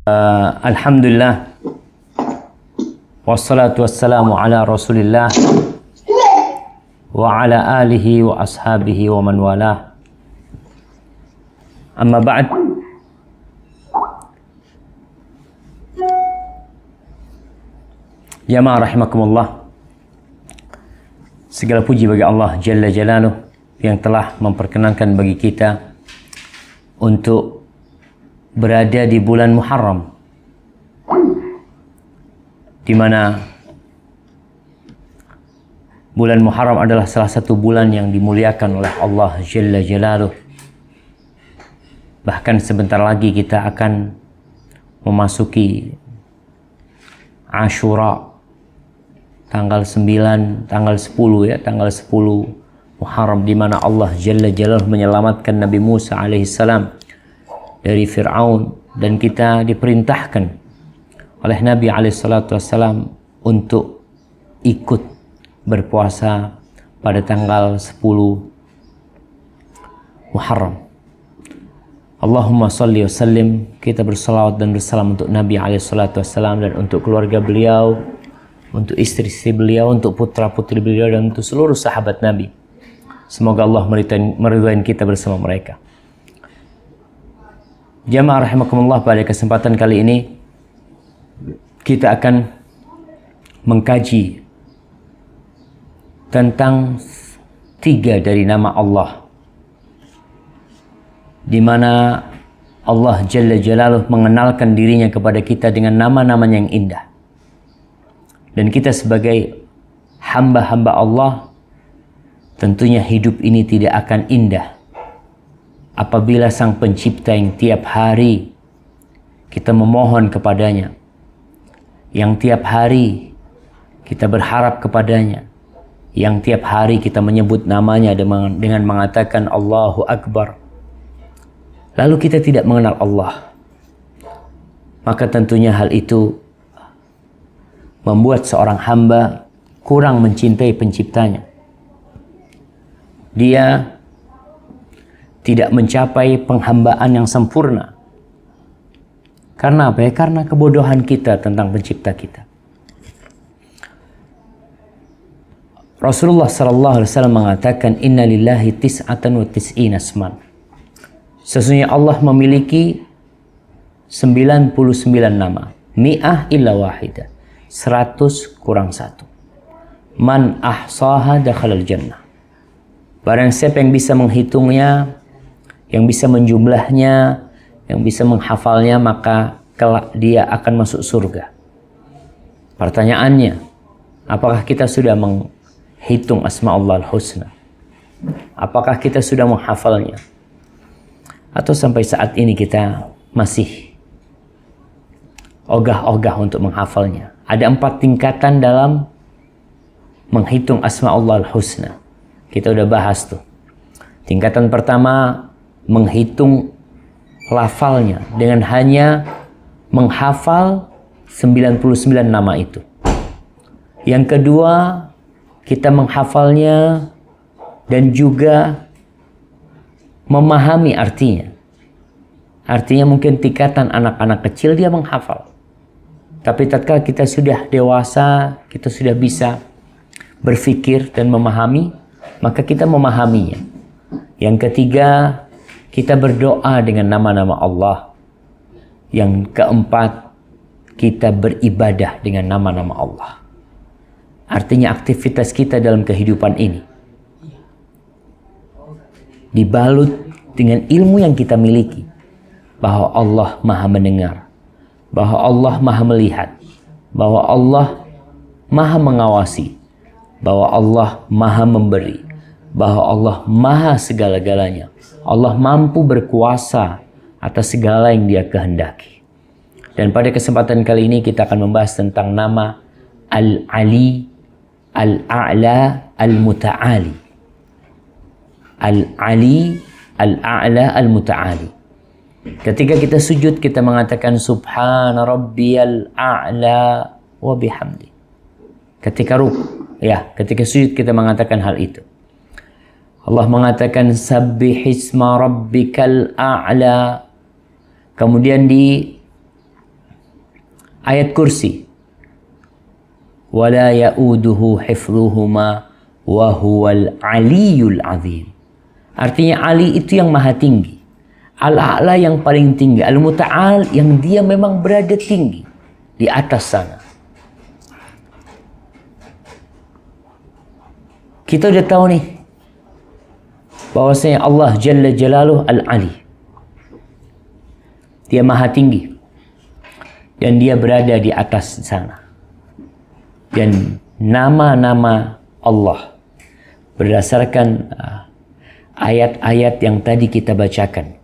Alhamdulillah wassalatu wassalamu ala rasulillah wa ala alihi wa ashabihi wa man walah. Amma ba'd. Jamaah rahimakumullah, segala puji bagi Allah Jalla Jalaluh yang telah memperkenankan bagi kita untuk berada di bulan Muharram, di mana bulan Muharram adalah salah satu bulan yang dimuliakan oleh Allah Jalla Jalaluh. Bahkan sebentar lagi kita akan memasuki Ashura, tanggal 9, tanggal 10 ya, tanggal 10 Muharram, di mana Allah Jalla Jalaluh menyelamatkan Nabi Musa alaihissalam dari Fir'aun, dan kita diperintahkan oleh Nabi alaihissalam untuk ikut berpuasa pada tanggal 10 Muharram. Allahumma salli wa sallim, kita bersalawat dan bersalam untuk Nabi alaihissalam dan untuk keluarga beliau, untuk istri-istri beliau, untuk putra-putri beliau, dan untuk seluruh sahabat Nabi. Semoga Allah meridhai kita bersama mereka. Jamaah rahimakumullah, pada kesempatan kali ini kita akan mengkaji tentang 3 dari nama Allah, di mana Allah Jalla Jalaluh mengenalkan dirinya kepada kita dengan nama-namanya yang indah. Dan kita sebagai hamba-hamba Allah, tentunya hidup ini tidak akan indah apabila Sang Pencipta yang tiap hari kita memohon kepadanya, yang tiap hari kita berharap kepadanya, yang tiap hari kita menyebut namanya dengan mengatakan Allahu Akbar, lalu kita tidak mengenal Allah, maka tentunya hal itu membuat seorang hamba kurang mencintai Penciptanya. Dia tidak mencapai penghambaan yang sempurna. Karena apa ya? Karena kebodohan kita tentang Pencipta kita. Rasulullah SAW mengatakan, Inna lillahi tis'atan wa tis'ina asman. Sesungguhnya Allah memiliki 99 nama. Mi'ah illa wahidah. 100 kurang 1. Man ahsaha dakhalal jannah. Barang siapa yang bisa menghitungnya, yang bisa menjumlahnya, yang bisa menghafalnya, maka kelak dia akan masuk surga. Pertanyaannya, apakah kita sudah menghitung Asma'ullahul Husna? Apakah kita sudah menghafalnya? Atau sampai saat ini kita masih ogah-ogah untuk menghafalnya? Ada 4 tingkatan dalam menghitung Asma'ullahul Husna. Kita udah bahas tuh. Tingkatan pertama, menghitung lafalnya dengan hanya menghafal 99 nama itu. Yang kedua, kita menghafalnya dan juga memahami artinya. Artinya mungkin tingkatan anak-anak kecil dia menghafal. Tapi tatkala kita sudah dewasa, kita sudah bisa berpikir dan memahami, maka kita memahaminya. Yang ketiga, kita berdoa dengan nama-nama Allah. Yang keempat, kita beribadah dengan nama-nama Allah. Artinya aktivitas kita dalam kehidupan ini dibalut dengan ilmu yang kita miliki, bahwa Allah Maha mendengar, bahwa Allah Maha melihat, bahwa Allah Maha mengawasi, bahwa Allah Maha memberi, bahwa Allah Maha segala-galanya. Allah mampu berkuasa atas segala yang Dia kehendaki. Dan pada kesempatan kali ini kita akan membahas tentang nama Al-Ali, Al-A'la, Al-Muta'ali. Al-Ali, Al-A'la, Al-Muta'ali. Ketika kita sujud, kita mengatakan Subhana Rabbiyal A'la wa bihamdi. Ketika ketika sujud kita mengatakan hal itu. Allah mengatakan Sabbihisma Rabbikal A'la. Kemudian di ayat kursi. Wala ya'uduhu hifdhuhuma wa huwal aliyul azim. Artinya Ali itu yang maha tinggi, Al-A'la yang paling tinggi, Al-Muta'al yang dia memang berada tinggi di atas sana. Kita udah tahu nih bahwasanya Allah Jalla Jalaluh Al-Ali, dia maha tinggi dan dia berada di atas sana. Dan nama-nama Allah berdasarkan ayat-ayat yang tadi kita bacakan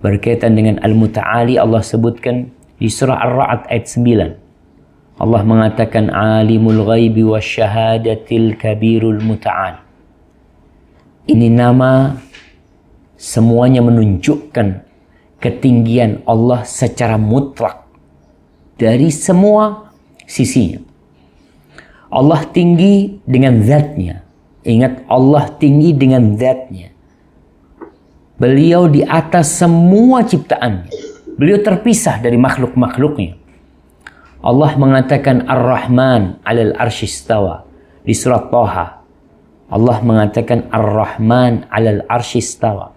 berkaitan dengan Al-Muta'ali, Allah sebutkan di surah Ar-Ra'd ayat 9. Allah mengatakan Alimul ghaibi wasyahadatil kabirul muta'al. Ini nama semuanya menunjukkan ketinggian Allah secara mutlak dari semua sisinya. Allah tinggi dengan zatnya. Ingat, Allah tinggi dengan zatnya. Beliau di atas semua ciptaannya. Beliau terpisah dari makhluk-makhluknya. Allah mengatakan Ar-Rahman 'alal arsy istawa di surat Thaha. Allah mengatakan Ar-Rahman 'alal arsy istawa.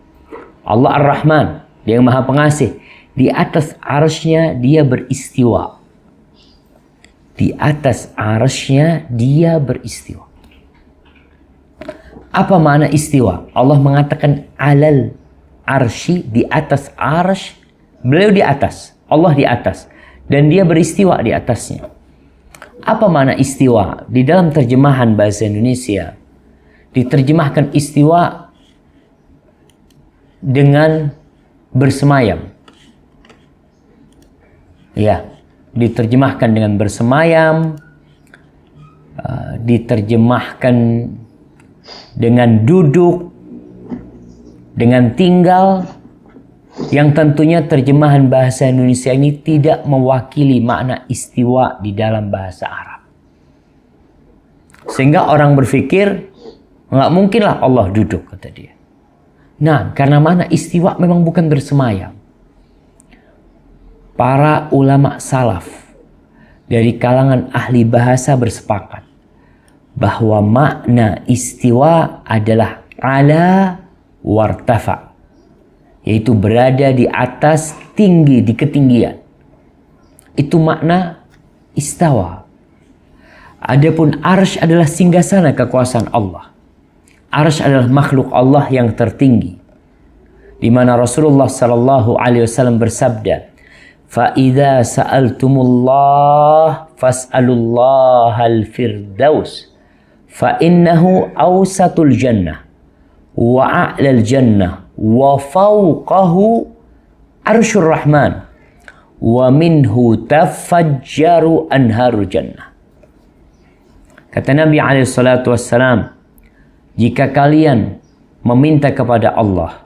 Allah Ar-Rahman, dia yang maha pengasih. Di atas arsy-Nya dia beristiwa. Di atas arsy-Nya dia beristiwa. Apa makna istiwa? Allah mengatakan alal arsy, di atas arsy. Beliau di atas, Allah di atas, dan dia beristiwa di atasnya. Apa makna istiwa? Di dalam terjemahan bahasa Indonesia diterjemahkan istiwa dengan bersemayam. Ya, diterjemahkan dengan bersemayam, diterjemahkan dengan duduk, dengan tinggal, yang tentunya terjemahan bahasa Indonesia ini tidak mewakili makna istiwa di dalam bahasa Arab. Sehingga orang berpikir, nggak mungkinlah Allah duduk, kata dia. Nah, karena makna istiwa memang bukan bersemayam. Para ulama salaf dari kalangan ahli bahasa bersepakat bahwa makna istiwa adalah ala wartafa, yaitu berada di atas, tinggi, di ketinggian. Itu makna istawa. Adapun arsy adalah singgasana kekuasaan Allah. Arsy adalah makhluk Allah yang tertinggi, di mana Rasulullah sallallahu alaihi wasallam bersabda, فَإِذَا سَأَلْتُمُ اللَّهَ فَاسْأَلُوا اللَّهَ الْفِرْدَوْسِ فَإِنَّهُ أَوْسَطُ الْجَنَّةِ وَأَعْلَى الْجَنَّةِ وَفَوْقَهُ عَرْشُ الرَّحْمَنِ وَمِنْهُ تَفَجَّرُ أَنْهَارُ الْجَنَّةِ. Kata Nabi SAW, jika kalian meminta kepada Allah,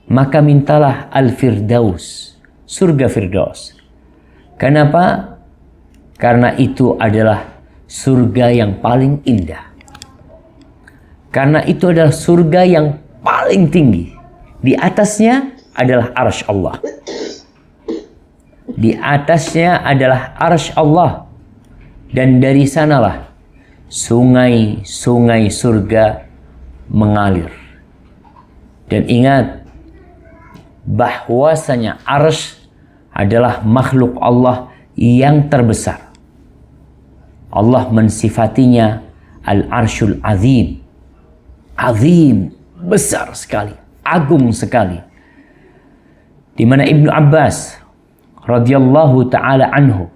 maka mintalah Al-Firdaus, surga Firdaus. Kenapa? Karena itu adalah surga yang paling indah. Karena itu adalah surga yang paling tinggi. Di atasnya adalah arsy Allah. Di atasnya adalah arsy Allah. Dan dari sanalah sungai-sungai surga mengalir. Dan ingat bahwasanya arsy adalah makhluk Allah yang terbesar. Allah mensifatinya Al-Arsyul Azim. Azim, besar sekali, agung sekali. Di mana Ibnu Abbas radhiyallahu taala anhu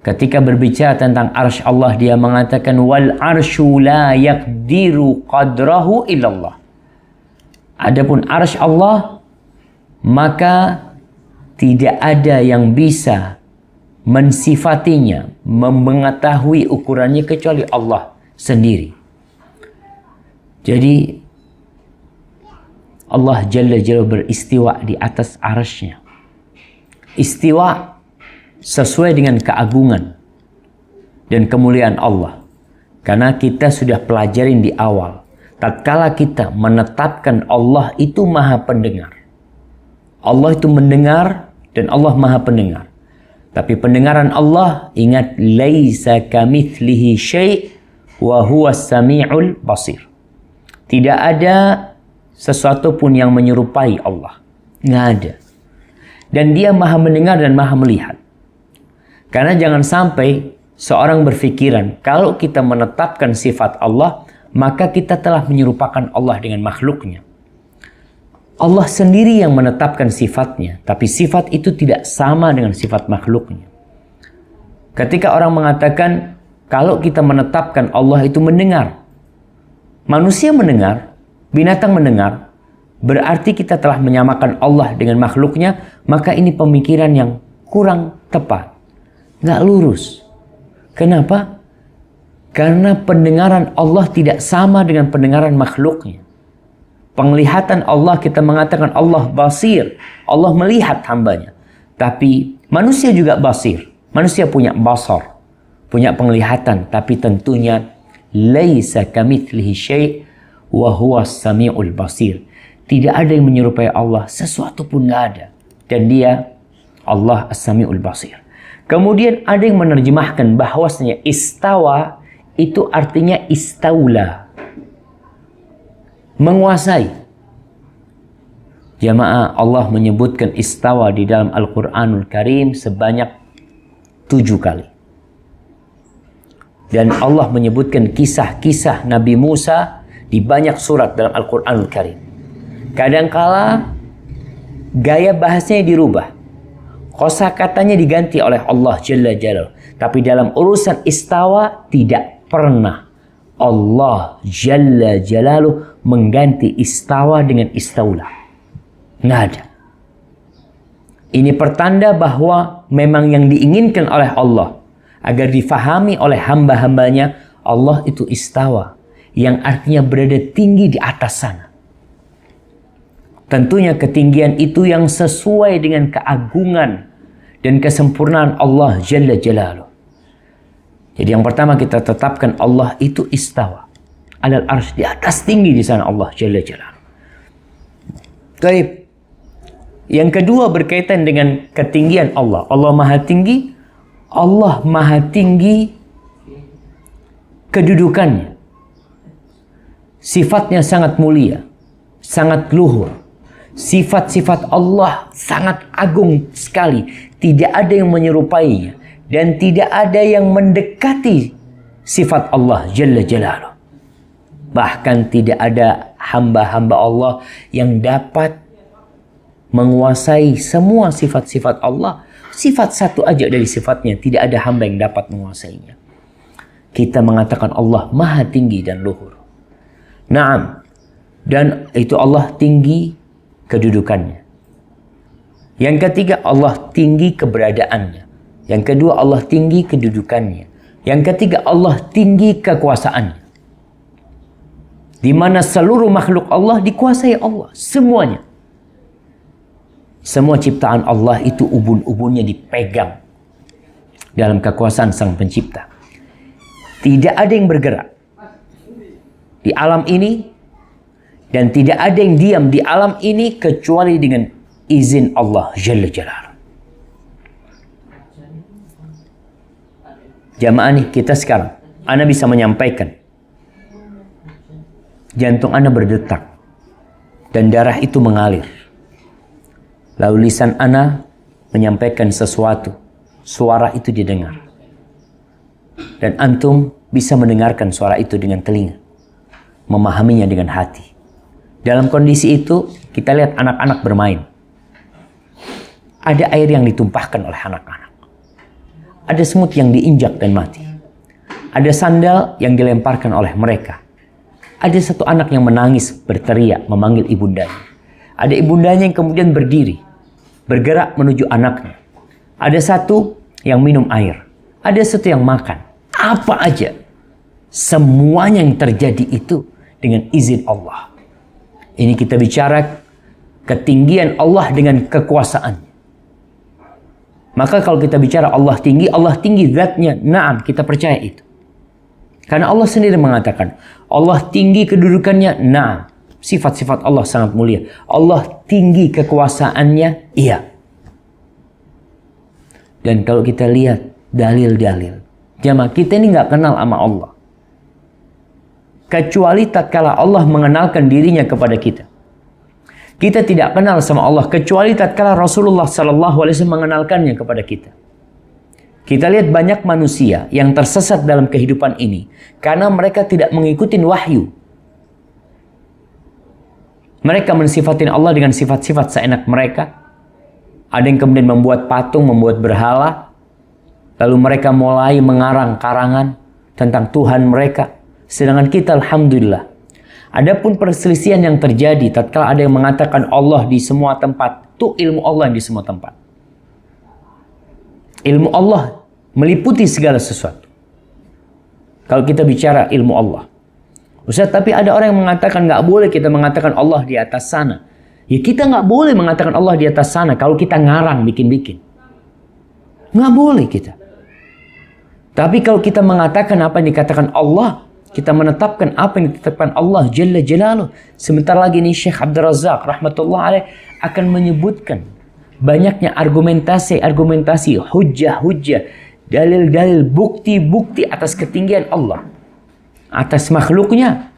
ketika berbicara tentang arsy Allah, dia mengatakan wal arsyu la yaqdiru qadrahu illallah. Adapun arsy Allah, maka tidak ada yang bisa mensifatinya, mengetahui ukurannya kecuali Allah sendiri. Jadi Allah Jalla Jalla beristiwa di atas arsy-Nya. Istiwa sesuai dengan keagungan dan kemuliaan Allah. Karena kita sudah pelajarin di awal, tatkala kita menetapkan Allah itu maha pendengar. Allah itu mendengar dan Allah maha pendengar. Tapi pendengaran Allah, ingat, laisa kamitslihi syai' wa huwas samiul basir. Tidak ada sesuatu pun yang menyerupai Allah. Nggak ada. Dan dia maha mendengar dan maha melihat. Karena jangan sampai seorang berfikiran, kalau kita menetapkan sifat Allah, maka kita telah menyerupakan Allah dengan makhluknya. Allah sendiri yang menetapkan sifatnya, tapi sifat itu tidak sama dengan sifat makhluknya. Ketika orang mengatakan, kalau kita menetapkan Allah itu mendengar, manusia mendengar, binatang mendengar, berarti kita telah menyamakan Allah dengan makhluknya, maka ini pemikiran yang kurang tepat. Nggak lurus. Kenapa? Karena pendengaran Allah tidak sama dengan pendengaran makhluknya. Penglihatan Allah, kita mengatakan Allah basir. Allah melihat hambanya. Tapi manusia juga basir. Manusia punya basar. Punya penglihatan. Tapi tentunya laisa kamitslihi syai' wa huwas samiul basir. Tidak ada yang menyerupai Allah. Sesuatu pun nggak ada. Dan dia Allah as-samiul basir. Kemudian ada yang menerjemahkan bahwasanya istawa itu artinya istaula. Menguasai. Jamaah, Allah menyebutkan istawa di dalam Al-Quranul Karim sebanyak 7 kali. Dan Allah menyebutkan kisah-kisah Nabi Musa di banyak surat dalam Al-Quranul Karim. Kadangkala gaya bahasanya dirubah. Kosakatanya diganti oleh Allah Jalla Jalaluhu. Tapi dalam urusan istawa tidak pernah Allah Jalla Jalaluhu mengganti istawa dengan istaula. Nggak ada. Ini pertanda bahwa memang yang diinginkan oleh Allah agar difahami oleh hamba-hambanya, Allah itu istawa, yang artinya berada tinggi di atas sana. Tentunya ketinggian itu yang sesuai dengan keagungan dan kesempurnaan Allah Jalla Jalaluhu. Jadi yang pertama kita tetapkan Allah itu istawa. Alal arsy, di atas tinggi di sana Allah Jalla Jalaluhu. Baik. Yang kedua berkaitan dengan ketinggian Allah. Allah Maha Tinggi. Allah Maha Tinggi kedudukannya. Sifatnya sangat mulia, sangat luhur. Sifat-sifat Allah sangat agung sekali. Tidak ada yang menyerupainya. Dan tidak ada yang mendekati sifat Allah Jalla Jalaluhu. Bahkan tidak ada hamba-hamba Allah yang dapat menguasai semua sifat-sifat Allah. Sifat satu aja dari sifatnya, tidak ada hamba yang dapat menguasainya. Kita mengatakan Allah Maha Tinggi dan luhur. Naam. Dan itu Allah tinggi kedudukannya. Yang ketiga, Allah tinggi keberadaannya. Yang kedua, Allah tinggi kedudukannya. Yang ketiga, Allah tinggi kekuasaannya. Di mana seluruh makhluk Allah dikuasai Allah. Semuanya. Semua ciptaan Allah itu ubun-ubunnya dipegang dalam kekuasaan Sang Pencipta. Tidak ada yang bergerak di alam ini dan tidak ada yang diam di alam ini kecuali dengan izin Allah Jalla Jalaluhu. Jamaah nih, kita sekarang, Ana bisa menyampaikan jantung Ana berdetak dan darah itu mengalir. Lalu lisan Ana menyampaikan sesuatu, suara itu didengar. Dan antum bisa mendengarkan suara itu dengan telinga, memahaminya dengan hati. Dalam kondisi itu, kita lihat anak-anak bermain. Ada air yang ditumpahkan oleh anak-anak. Ada semut yang diinjak dan mati. Ada sandal yang dilemparkan oleh mereka. Ada satu anak yang menangis, berteriak, memanggil ibundanya. Ada ibundanya yang kemudian berdiri, bergerak menuju anaknya. Ada satu yang minum air. Ada satu yang makan. Apa aja. Semuanya yang terjadi itu dengan izin Allah. Ini kita bicara ketinggian Allah dengan kekuasaan. Maka kalau kita bicara Allah tinggi zatnya. Naam, kita percaya itu. Karena Allah sendiri mengatakan, Allah tinggi kedudukannya. Naam, sifat-sifat Allah sangat mulia. Allah tinggi kekuasaannya. Iya. Dan kalau kita lihat dalil-dalil, jamaah, kita ini nggak kenal sama Allah. Kecuali tatkala Allah mengenalkan dirinya kepada kita. Kita tidak kenal sama Allah kecuali tatkala Rasulullah SAW mengenalkannya kepada kita. Kita lihat banyak manusia yang tersesat dalam kehidupan ini karena mereka tidak mengikuti wahyu. Mereka mensifatin Allah dengan sifat-sifat seenak mereka. Ada yang kemudian membuat patung, membuat berhala. Lalu mereka mulai mengarang karangan tentang Tuhan mereka. Sedangkan kita, alhamdulillah, adapun perselisihan yang terjadi tatkala ada yang mengatakan Allah di semua tempat, itu ilmu Allah yang di semua tempat. Ilmu Allah meliputi segala sesuatu. Kalau kita bicara ilmu Allah, Ustaz, tapi ada orang yang mengatakan nggak boleh kita mengatakan Allah di atas sana. Ya, kita nggak boleh mengatakan Allah di atas sana kalau kita ngarang, bikin-bikin. Nggak boleh kita. Tapi kalau kita mengatakan apa yang dikatakan Allah, kita menetapkan apa yang ditetapkan Allah Jalla Jalaluh. Sebentar lagi nih Syekh Abdul Razak rahmatullah alaih akan menyebutkan banyaknya argumentasi, hujjah-hujjah, dalil-dalil, bukti-bukti atas ketinggian Allah, atas makhluknya.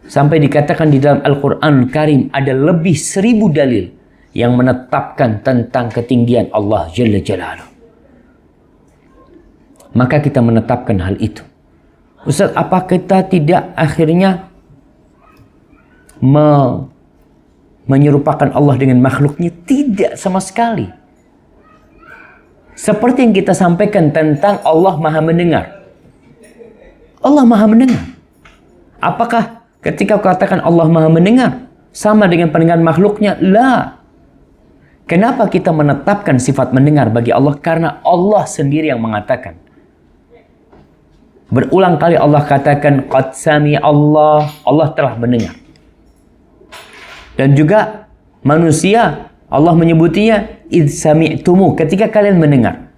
Sampai dikatakan di dalam Al-Quran Karim ada lebih 1000 dalil yang menetapkan tentang ketinggian Allah Jalla Jalaluh. Maka kita menetapkan hal itu. Ustaz, apa kita tidak akhirnya menyerupakan Allah dengan makhluknya? Tidak sama sekali. Seperti yang kita sampaikan tentang Allah Maha Mendengar. Allah Maha Mendengar. Apakah ketika katakan Allah Maha Mendengar sama dengan pendengaran makhluknya? La. Kenapa kita menetapkan sifat mendengar bagi Allah? Karena Allah sendiri yang mengatakan. Berulang kali Allah katakan qad sami Allah telah mendengar. Dan juga manusia Allah menyebutinya id sami'tumu, ketika kalian mendengar.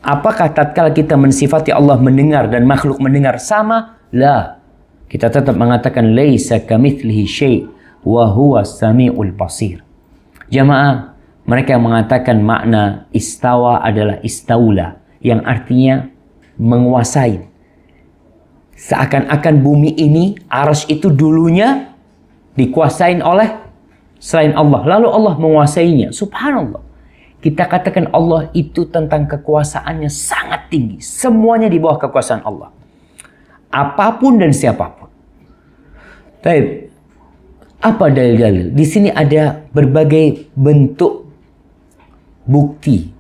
Apakah tatkala kita mensifati Allah mendengar dan makhluk mendengar sama? La. Kita tetap mengatakan laisa kamitslihi syai' wa huwa samiul basir. Jamaah, mereka yang mengatakan makna istawa adalah istaula, yang artinya menguasai. Seakan-akan bumi ini, arsy itu dulunya dikuasain oleh selain Allah. Lalu Allah menguasainya. Subhanallah. Kita katakan Allah itu tentang kekuasaannya sangat tinggi. Semuanya di bawah kekuasaan Allah. Apapun dan siapapun. Baik. Apa dalil-dalil? Di sini ada berbagai bentuk bukti.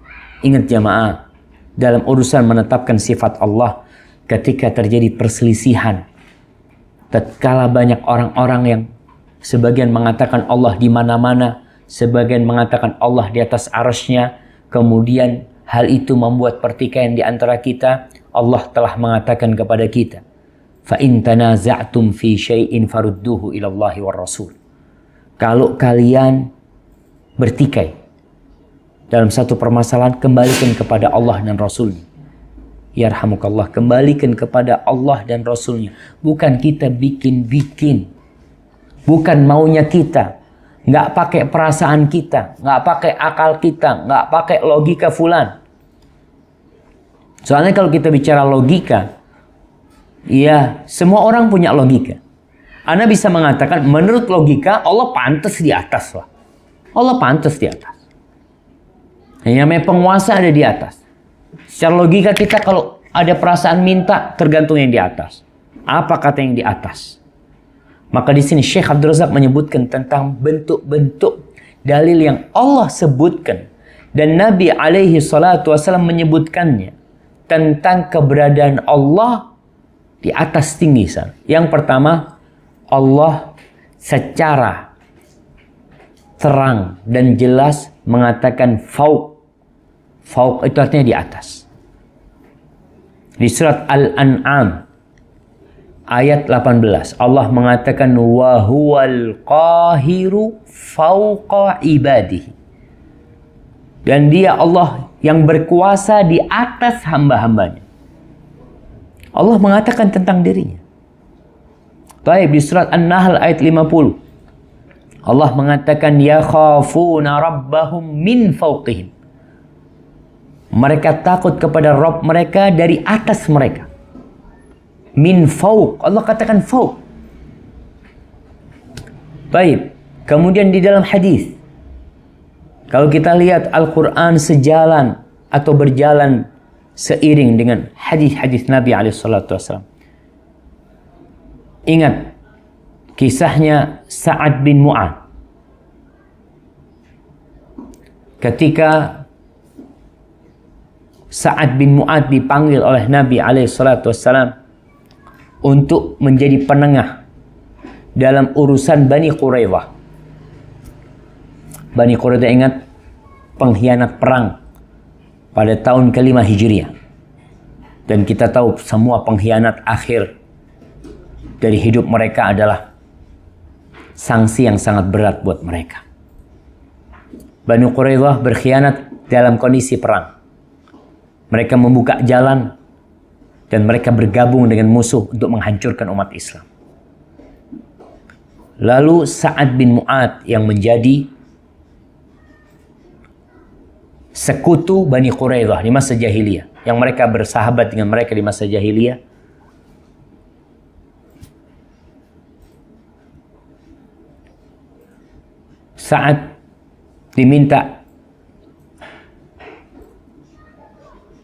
Ingat jamaah, dalam urusan menetapkan sifat Allah, ketika terjadi perselisihan, tatkala banyak orang-orang yang sebagian mengatakan Allah di mana-mana, sebagian mengatakan Allah di atas arsy-Nya, kemudian hal itu membuat pertikaian di antara kita, Allah telah mengatakan kepada kita, fa in tanaza'tum fi syai'in farudduhu ila Allahi war Rasul. Kalau kalian bertikai dalam satu permasalahan, kembalikan kepada Allah dan Rasul-Nya. Yarhamukallah, kembalikan kepada Allah dan Rasul-Nya. Bukan kita bikin-bikin. Bukan maunya kita. Nggak pakai perasaan kita. Nggak pakai akal kita. Nggak pakai logika fulan. Soalnya kalau kita bicara logika, ya semua orang punya logika. Anda bisa mengatakan menurut logika Allah pantas di atas lah. Allah pantas di atas. Yang namanya penguasa ada di atas. Secara logika kita kalau ada perasaan minta, tergantung yang di atas. Apa kata yang di atas? Maka di sini Syekh Abdul Razak menyebutkan tentang bentuk-bentuk dalil yang Allah sebutkan dan Nabi alaihi salatu wasallam menyebutkannya tentang keberadaan Allah di atas tinggi sana. Yang pertama, Allah secara terang dan jelas mengatakan fauq. Fauq itu artinya di atas. Di surat Al-An'am ayat 18 Allah mengatakan wa huwal qahiru fauqa ibadihi. Dan dia Allah yang berkuasa di atas hamba-hambanya. Allah mengatakan tentang dirinya. Baik, di surat An-Nahl ayat 50 Allah mengatakan yakhafuna rabbahum min fawqihim. Mereka takut kepada Rabb mereka dari atas mereka. Min fauq. Allah katakan fauq. Baik. Kemudian di dalam hadis, kalau kita lihat Al-Quran sejalan atau berjalan seiring dengan hadis-hadis Nabi SAW. Ingat kisahnya Sa'ad bin Mu'adz. Ketika Sa'ad bin Mu'adz dipanggil oleh Nabi SAW untuk menjadi penengah dalam urusan Bani Quraidah. Bani Quraidah, ingat, pengkhianat perang pada tahun ke-5 Hijriah. Dan kita tahu semua pengkhianat akhir dari hidup mereka adalah sanksi yang sangat berat buat mereka. Bani Quraidah berkhianat dalam kondisi perang. Mereka membuka jalan dan mereka bergabung dengan musuh untuk menghancurkan umat Islam. Lalu Sa'ad bin Mu'adz yang menjadi sekutu Bani Quraidah di masa jahiliyah, yang mereka bersahabat dengan mereka di masa jahiliyah, Sa'ad diminta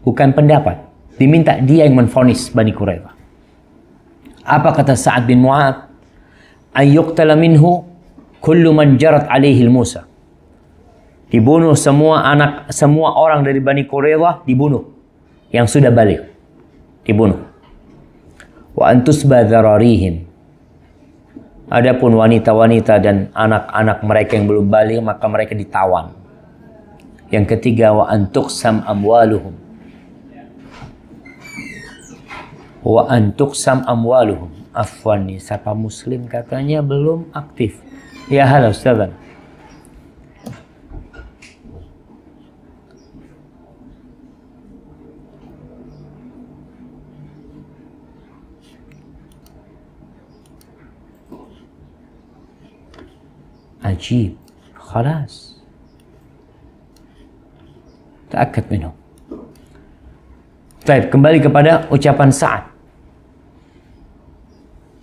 bukan pendapat, diminta dia yang menvonis Bani Quraidah. Apa kata Sa'ad bin Mu'adz? Ayyuqtala minhu kullu man jarat alaihi Musa. Dibunuh semua orang dari Bani Quraidah, dibunuh. Yang sudah balik, dibunuh. Wa antusba dzararihim. Adapun wanita-wanita dan anak-anak mereka yang belum balik, maka mereka ditawan. Yang ketiga, wa antuqsam amwaluhum. Wa antuqsam amwaluhum. Afwan nih, siapa muslim katanya belum aktif. Ya halo Ustaz. Ajib. Khalas. Ta'akkad minhu. Baik, kembali kepada ucapan Sa'ad.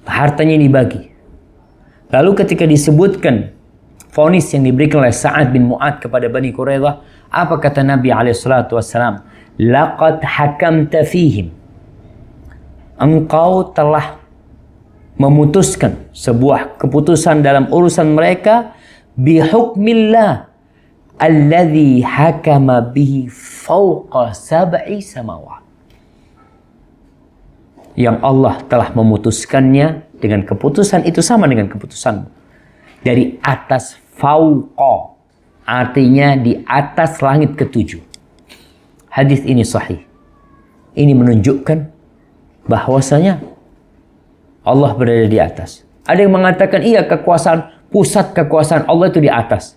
Hartanya dibagi. Lalu ketika disebutkan vonis yang diberikan oleh Sa'ad bin Mu'adz kepada Bani Quraidah, apa kata Nabi SAW? Laqad hakamta fihim. Engkau telah memutuskan sebuah keputusan dalam urusan mereka bihukmillah alladhi hakama bihi fawqa sab'i samawat. Yang Allah telah memutuskannya dengan keputusan itu sama dengan keputusan dari atas fauqa, artinya di atas langit ketujuh. Hadis ini sahih. Ini menunjukkan bahwasanya Allah berada di atas. Ada yang mengatakan iya, kekuasaan, pusat kekuasaan Allah itu di atas.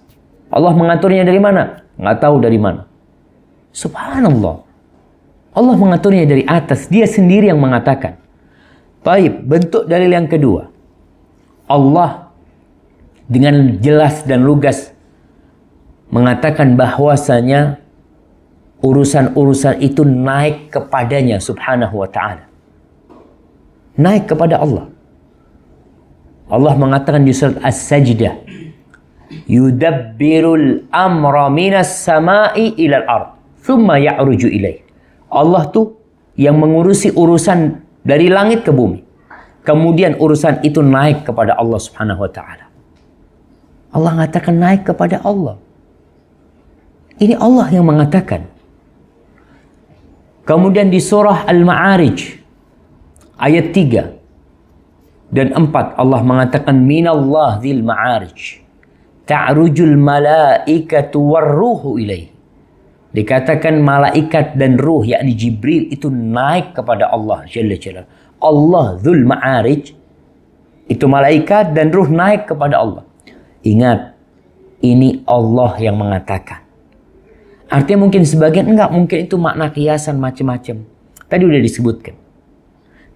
Allah mengaturnya dari mana? Nggak tahu dari mana. Subhanallah. Allah mengaturnya dari atas. Dia sendiri yang mengatakan. Baik, bentuk dalil yang kedua. Allah dengan jelas dan lugas mengatakan bahwasanya urusan-urusan itu naik kepadanya subhanahu wa ta'ala. Naik kepada Allah. Allah mengatakan di surat As-Sajdah, yudabbirul amra minas sama'i ilal ard thumma ya'ruju ilaih. Allah tuh yang mengurusi urusan dari langit ke bumi. Kemudian urusan itu naik kepada Allah Subhanahu wa taala. Allah mengatakan naik kepada Allah. Ini Allah yang mengatakan. Kemudian di surah Al-Ma'arij ayat 3 dan 4 Allah mengatakan minallah dzil ma'arij ta'rujul malaikatu warruhu ilaih. Dikatakan malaikat dan ruh yakni Jibril itu naik kepada Allah Jalla Jalla. Allah dzul ma'arij, itu malaikat dan ruh naik kepada Allah. Ingat, ini Allah yang mengatakan. Artinya mungkin sebagian enggak, mungkin itu makna kiasan macam-macam. Tadi udah disebutkan.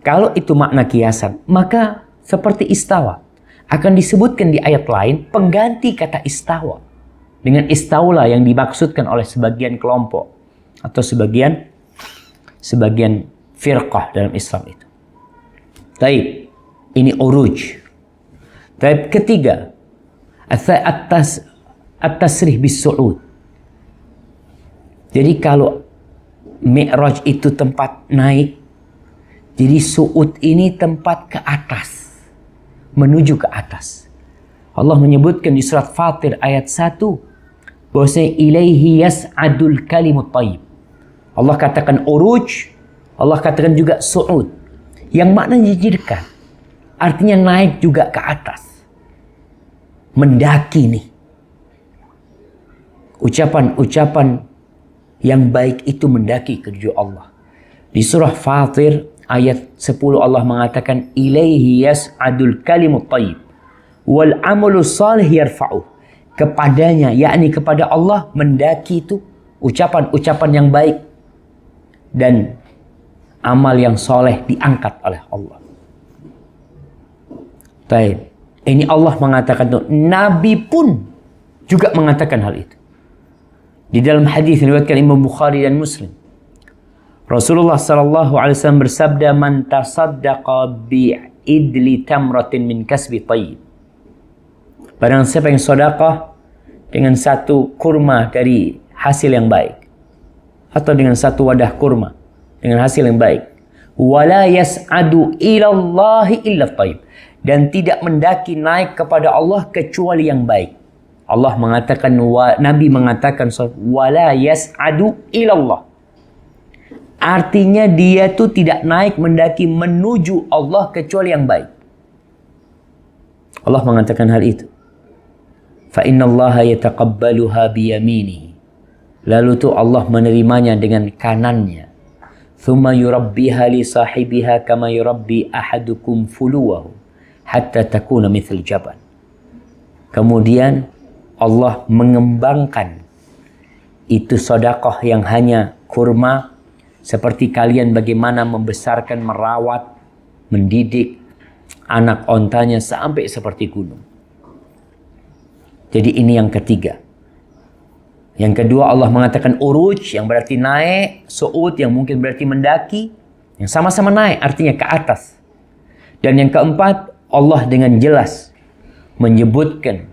Kalau itu makna kiasan, maka seperti istawa akan disebutkan di ayat lain pengganti kata istawa dengan istaula yang dimaksudkan oleh sebagian kelompok. atau sebagian firqah dalam Islam itu. Taib, ini uruj. Taib ketiga, at-tasrih bis-su'ud. Jadi kalau Mi'raj itu tempat naik, jadi su'ud ini tempat ke atas, menuju ke atas. Allah menyebutkan di surat Fatir ayat 1, bahwasanya ilaihi yas'adul kalimut thayyib. Allah katakan uruj, Allah katakan juga su'ud, yang maknanya dekat. Artinya naik juga ke atas. Mendaki nih. Ucapan-ucapan yang baik itu mendaki ketujuh Allah. Di surah Fatir ayat 10 Allah mengatakan ilaihi yas'adul kalimut thayyib wal amalu salih yarfa'uh. Kepadanya, yakni kepada Allah mendaki itu ucapan-ucapan yang baik dan amal yang soleh diangkat oleh Allah. Baik. Ini Allah mengatakan itu. Nabi pun juga mengatakan hal itu. Di dalam hadis yang diriwayatkan Imam Bukhari dan Muslim, Rasulullah sallallahu alaihi wasallam bersabda, "Man tasaddaqa bi'idli tamratin min kasbi thayyib." Barang siapa yang sedekah dengan satu kurma dari hasil yang baik, atau dengan satu wadah kurma dengan hasil yang baik, wala yas'adu ilallahi illa thayyib, dan tidak mendaki naik kepada Allah kecuali yang baik. Allah mengatakan, Nabi mengatakan, wala yas'adu ilallah. Artinya dia tuh tidak naik mendaki menuju Allah kecuali yang baik. Allah mengatakan hal itu. Fa innallaha yataqabbaluha biyaminihi. Lalu tuh Allah menerimanya dengan kanannya. Thumma yurabbiha li sahibiha kama yurabbi ahadukum fuluwahu hatta takuna mithl jabal. Kemudian Allah mengembangkan itu sedekah yang hanya kurma, seperti kalian bagaimana membesarkan, merawat, mendidik anak ontanya sampai seperti gunung. Jadi ini yang ketiga. Yang kedua Allah mengatakan uruj, yang berarti naik, su'ud yang mungkin berarti mendaki, yang sama-sama naik artinya ke atas. Dan yang keempat, Allah dengan jelas menyebutkan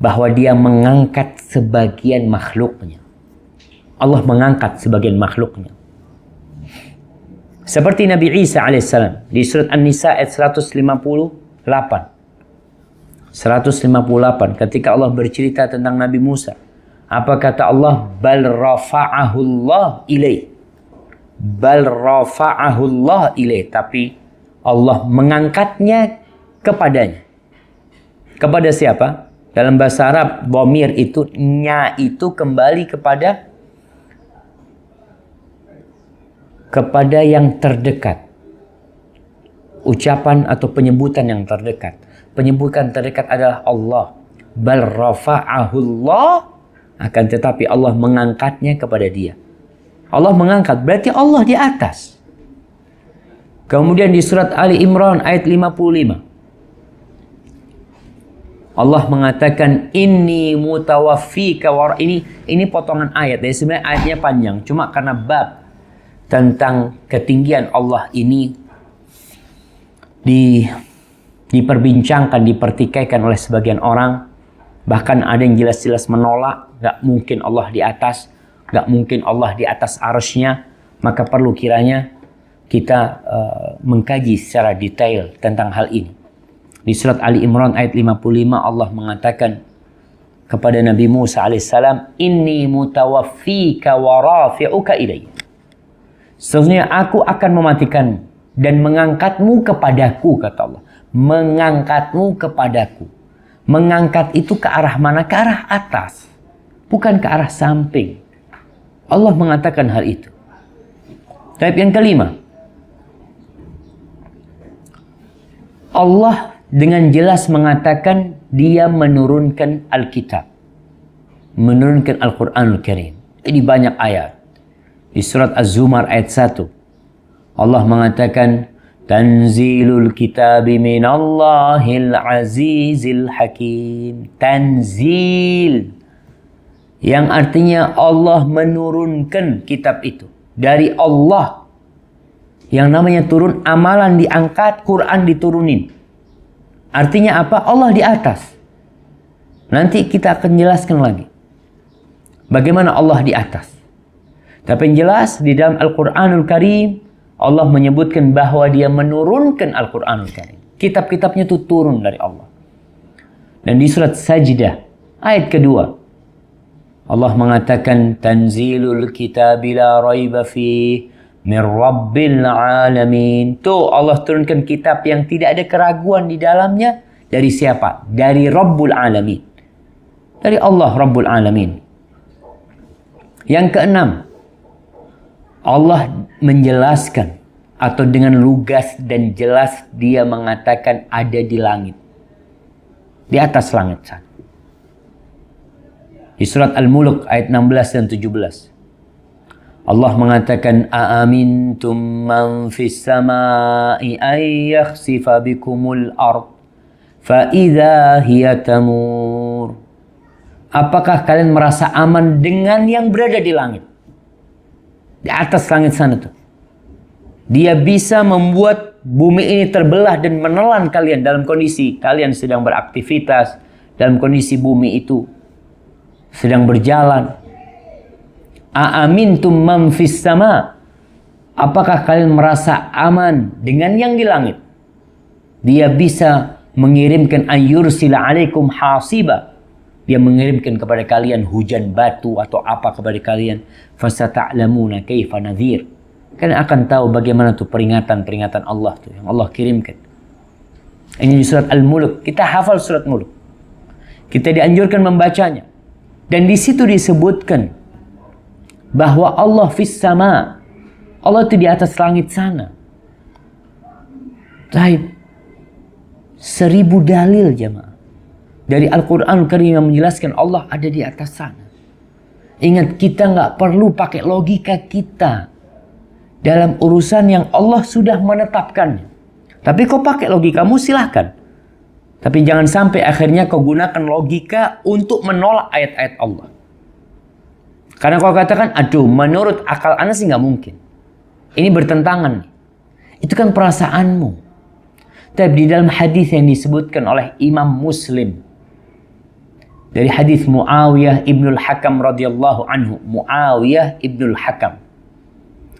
bahwa dia mengangkat sebagian makhluknya. Allah mengangkat sebagian makhluknya. Seperti Nabi Isa alaihissalam di surat An-Nisa ayat 158 ketika Allah bercerita tentang Nabi Musa. Apa kata Allah? Bal rafa'ahullah ilaih. Bal rafa'ahullah ilaih. Tapi Allah mengangkatnya kepadanya. Kepada siapa? Dalam bahasa Arab, dhamir itu, nya itu kembali kepada yang terdekat. Ucapan atau penyebutan yang terdekat. Penyebutan terdekat adalah Allah. Bal rafa'ahullah, akan tetapi Allah mengangkatnya kepada dia. Allah mengangkat, berarti Allah di atas. Kemudian di surat Ali Imran ayat 55. Allah mengatakan inni mutawaffika wa ini potongan ayat. Jadi sebenarnya ayatnya panjang, cuma karena bab tentang ketinggian Allah ini diperbincangkan, dipertikaikan oleh sebagian orang. Bahkan ada yang jelas-jelas menolak, gak mungkin Allah di atas, gak mungkin Allah di atas arsy-Nya. Maka perlu kiranya kita mengkaji secara detail tentang hal ini. Di surat Ali Imran ayat 55 Allah mengatakan kepada Nabi Musa alaihissalam, inni mutawaffika wa rafi'uka ilayya. Sesungguhnya aku akan mematikan dan mengangkatmu kepadaku, kata Allah. Mengangkatmu kepadaku. Mengangkat itu ke arah mana? Ke arah atas, bukan ke arah samping. Allah mengatakan hal itu. Ayat yang kelima, Allah dengan jelas mengatakan dia menurunkan Alkitab, menurunkan Al-Quranul Karim. Ini banyak ayat. Di surat Az-Zumar ayat 1 Allah mengatakan Tanzilul kitabi minallahil azizil hakim. Tanzil, Yang artinya Allah menurunkan kitab itu. Dari Allah. Yang namanya turun, amalan diangkat, Quran diturunin. Artinya apa? Allah di atas. Nanti kita akan jelaskan lagi bagaimana Allah di atas. Tapi yang jelas di dalam Al-Quranul Karim, Allah menyebutkan bahwa dia menurunkan Al-Quranul Karim. Kitab-kitabnya itu turun dari Allah. Dan di surat Sajdah, ayat kedua, Allah mengatakan, Tanzilul kitabi la raiba fi min rabbil alamin. Tuh Allah turunkan kitab yang tidak ada keraguan di dalamnya. Dari siapa? Dari Rabbul Alamin. Dari Allah Rabbul Alamin. Yang keenam, Allah menjelaskan atau dengan lugas dan jelas dia mengatakan ada di langit. Di atas langit sana. Di surat Al-Mulk ayat 16 dan 17. Allah mengatakan, Aamintum man fis samai ay yakhsifa bikumul ard fa idza hiya tamur. Apakah kalian merasa aman dengan yang berada di langit? Di atas langit sana tuh. Dia bisa membuat bumi ini terbelah dan menelan kalian dalam kondisi kalian sedang beraktivitas, dalam kondisi bumi itu sedang berjalan. Aamintum man fis sama. Apakah kalian merasa aman dengan yang di langit? Dia bisa mengirimkan ayyursila alaikum hasiba. Dia mengirimkan kepada kalian hujan batu atau apa kepada kalian. Fasata'lamuna kaifa nadhir. Kalian akan tahu bagaimana tuh peringatan-peringatan Allah tuh yang Allah kirimkan. Ini di surat Al-Mulk. Kita hafal surat Mulk. Kita dianjurkan membacanya. Dan di situ disebutkan bahwa Allah fis sama. Allah itu di atas langit sana. Baik. 1000 dalil jemaah. Dari Al-Quran Karim yang menjelaskan Allah ada di atas sana. Ingat, kita nggak perlu pakai logika kita dalam urusan yang Allah sudah menetapkannya. Tapi kau pakai logikamu silahkan. Tapi jangan sampai akhirnya kau gunakan logika untuk menolak ayat-ayat Allah. Karena kau katakan, aduh menurut akal Anda sih nggak mungkin. Ini bertentangan. Itu kan perasaanmu. Tapi di dalam hadis yang disebutkan oleh Imam Muslim, dari hadis Muawiyah ibnul Hakam radhiyallahu anhu. Muawiyah ibnul Hakam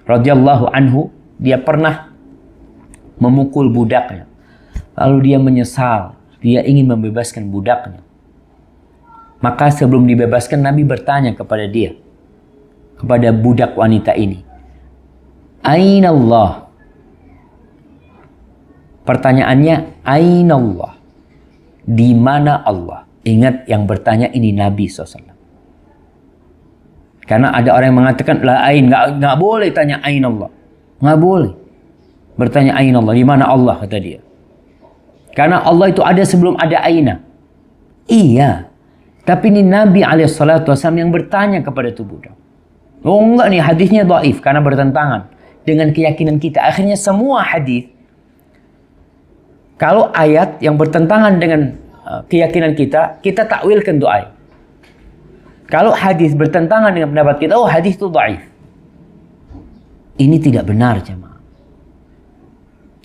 radhiyallahu anhu, dia pernah memukul budaknya. Lalu dia menyesal, dia ingin membebaskan budaknya. Maka sebelum dibebaskan, Nabi bertanya kepada dia, kepada budak wanita ini, Aina Allah? Pertanyaannya, Aina Allah? Di mana Allah? Ingat, yang bertanya ini Nabi SAW. Karena ada orang yang mengatakan, la ain, nggak boleh tanya ain Allah. Nggak boleh bertanya ain Allah. Di mana Allah, kata dia. Karena Allah itu ada sebelum ada aina. Iya. Tapi ini Nabi SAW yang bertanya kepada itu budak. Oh enggak nih, hadisnya dhaif karena bertentangan dengan keyakinan kita. Akhirnya semua hadis, kalau ayat yang bertentangan dengan keyakinan kita, kita takwilkan doa. Kalau hadis bertentangan dengan pendapat kita, oh hadis itu dhaif. Ini tidak benar jemaah.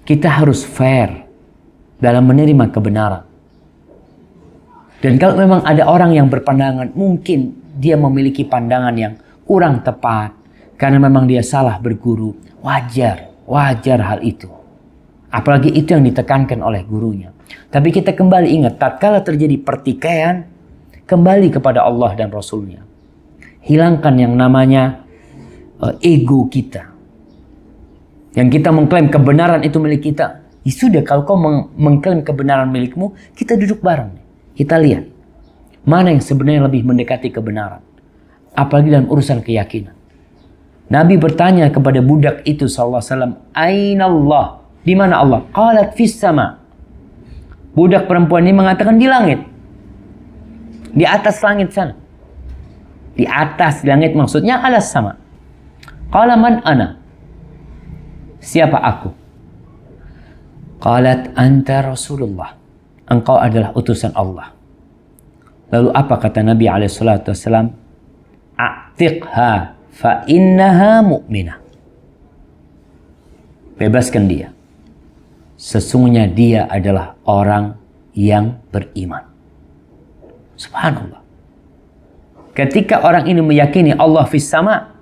Kita harus fair dalam menerima kebenaran. Dan kalau memang ada orang yang berpandangan, mungkin dia memiliki pandangan yang kurang tepat karena memang dia salah berguru, wajar hal itu. Apalagi itu yang ditekankan oleh gurunya. Tapi kita kembali ingat, tatkala terjadi pertikaian, kembali kepada Allah dan Rasulnya. Hilangkan yang namanya ego kita. Yang kita mengklaim kebenaran itu milik kita. Ya sudah, kalau kau mengklaim kebenaran milikmu, kita duduk bareng. Kita lihat, mana yang sebenarnya lebih mendekati kebenaran. Apalagi dalam urusan keyakinan. Nabi bertanya kepada budak itu SAW, Aina Allah? Di mana Allah? Qalat fis sama. Budak perempuan ini mengatakan di langit. Di atas langit sana. Di atas langit maksudnya alas sama. Qala man ana? Siapa aku? Qalat anta Rasulullah. Engkau adalah utusan Allah. Lalu apa kata Nabi SAW? a'tiqha fa innaha mu'minah. Bebaskan dia. Sesungguhnya dia adalah orang yang beriman. Subhanallah. Ketika orang ini meyakini Allah fis sama,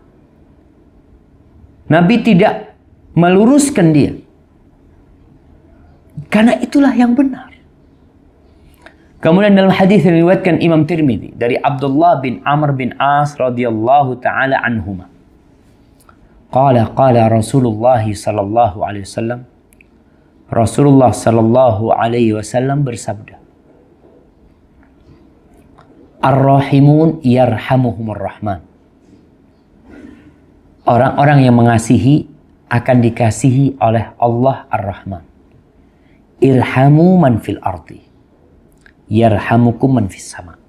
Nabi tidak meluruskan dia. Karena itulah yang benar. Kemudian dalam hadis yang diriwayatkan Imam Tirmidzi dari Abdullah bin Amr bin As radhiyallahu taala anhuma. Qala Rasulullah sallallahu alaihi wasallam. Rasulullah sallallahu alaihi wasallam bersabda, Ar-Rahimun yarhamuhumur Rahman. Orang-orang yang mengasihi akan dikasihi oleh Allah Ar-Rahman. Irhamu man fil ardi yarhamukum man fis sama.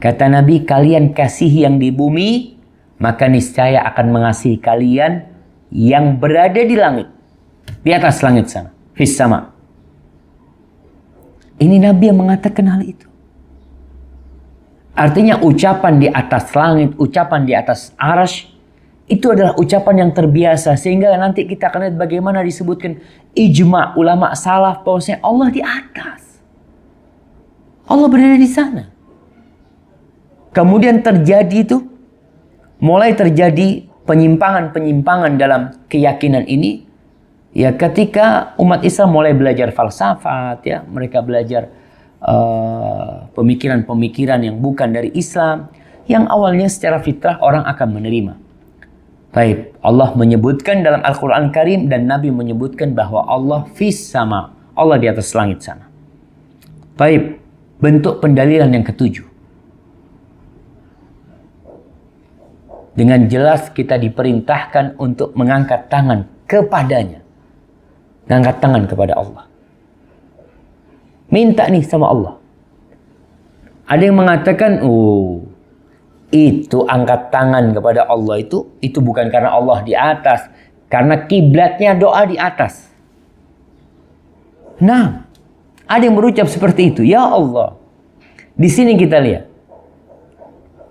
Kata Nabi, kalian kasihi yang di bumi, maka niscaya akan mengasihi kalian yang berada di langit, di atas langit sana, fis sama. Ini Nabi yang mengatakan hal itu. Artinya ucapan di atas langit, ucapan di atas arasy, itu adalah ucapan yang terbiasa. Sehingga nanti kita akan lihat bagaimana disebutkan ijma' ulama salaf bahwasanya Allah di atas. Allah berada di sana. Kemudian mulai terjadi penyimpangan-penyimpangan dalam keyakinan ini. Ya, ketika umat Islam mulai belajar falsafat, ya, mereka belajar pemikiran-pemikiran yang bukan dari Islam, yang awalnya secara fitrah orang akan menerima. Baik, Allah menyebutkan dalam Al-Quran Karim dan Nabi menyebutkan bahwa Allah fis sama, Allah di atas langit sana. Baik, bentuk pendalilan yang ketujuh. Dengan jelas kita diperintahkan untuk mengangkat tangan kepadanya. Mengangkat tangan kepada Allah. Minta nih sama Allah. Ada yang mengatakan, itu angkat tangan kepada Allah itu bukan karena Allah di atas, karena kiblatnya doa di atas. Nah, ada yang berucap seperti itu. Ya Allah. Di sini kita lihat.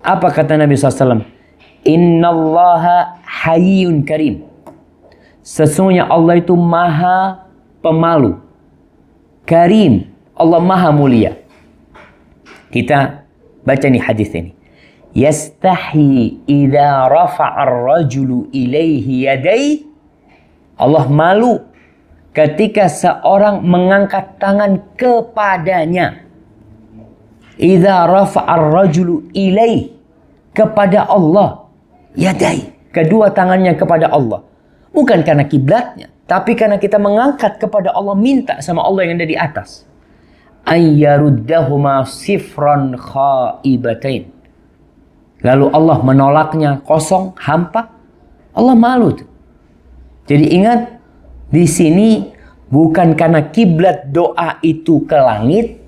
Apa kata Nabi SAW? Innallaha hayyun karim. Sesungguhnya Allah itu maha pemalu. Karim. Allah maha mulia. Kita baca nih hadis ini. Yastahi idza rafa'a ar-rajulu ilaihi yadayhi. Allah malu ketika seorang mengangkat tangan kepadanya. Idza rafa'a ar-rajulu ilaihi, kepada Allah, yadayhi, kedua tangannya kepada Allah. Bukan karena kiblatnya, tapi karena kita mengangkat kepada Allah, minta sama Allah yang ada di atas. Ayyaruddahuma sifran khaibatain. Lalu Allah menolaknya kosong, hampa. Allah malu tuh. Jadi ingat, di sini bukan karena kiblat doa itu ke langit,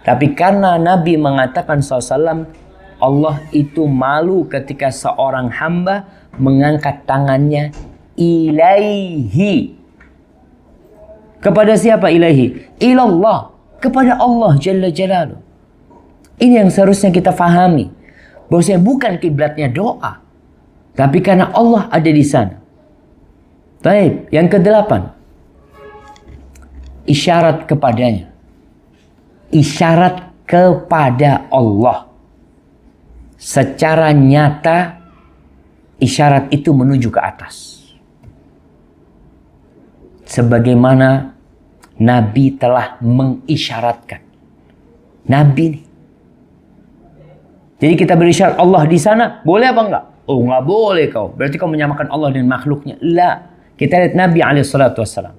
tapi karena Nabi mengatakan SAW, Allah itu malu ketika seorang hamba mengangkat tangannya ilaihi. Kepada siapa ilaihi? Ilallah. Kepada Allah Jalla Jalaluh. Ini yang seharusnya kita fahami. Bahwasanya bukan kiblatnya doa, tapi karena Allah ada di sana. Baik, yang kedelapan, isyarat kepadanya. Isyarat kepada Allah. Secara nyata, isyarat itu menuju ke atas. Sebagaimana Nabi telah mengisyaratkan. Nabi nih. Jadi kita berisyarat Allah di sana, boleh apa enggak? Oh, enggak boleh kau. Berarti kau menyamakan Allah dengan makhluknya. La. Kita lihat Nabi SAW.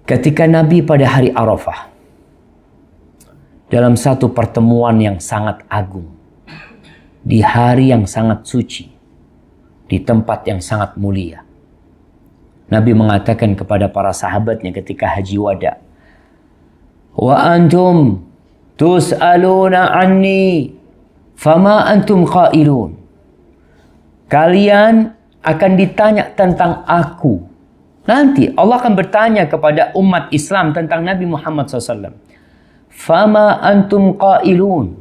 Ketika Nabi pada hari Arafah, dalam satu pertemuan yang sangat agung, di hari yang sangat suci, di tempat yang sangat mulia, Nabi mengatakan kepada para sahabatnya ketika haji wada, wa antum tus'aluna anni fama antum qailun. Kalian akan ditanya tentang aku. Nanti Allah akan bertanya kepada umat Islam tentang Nabi Muhammad SAW. Fama antum qailun.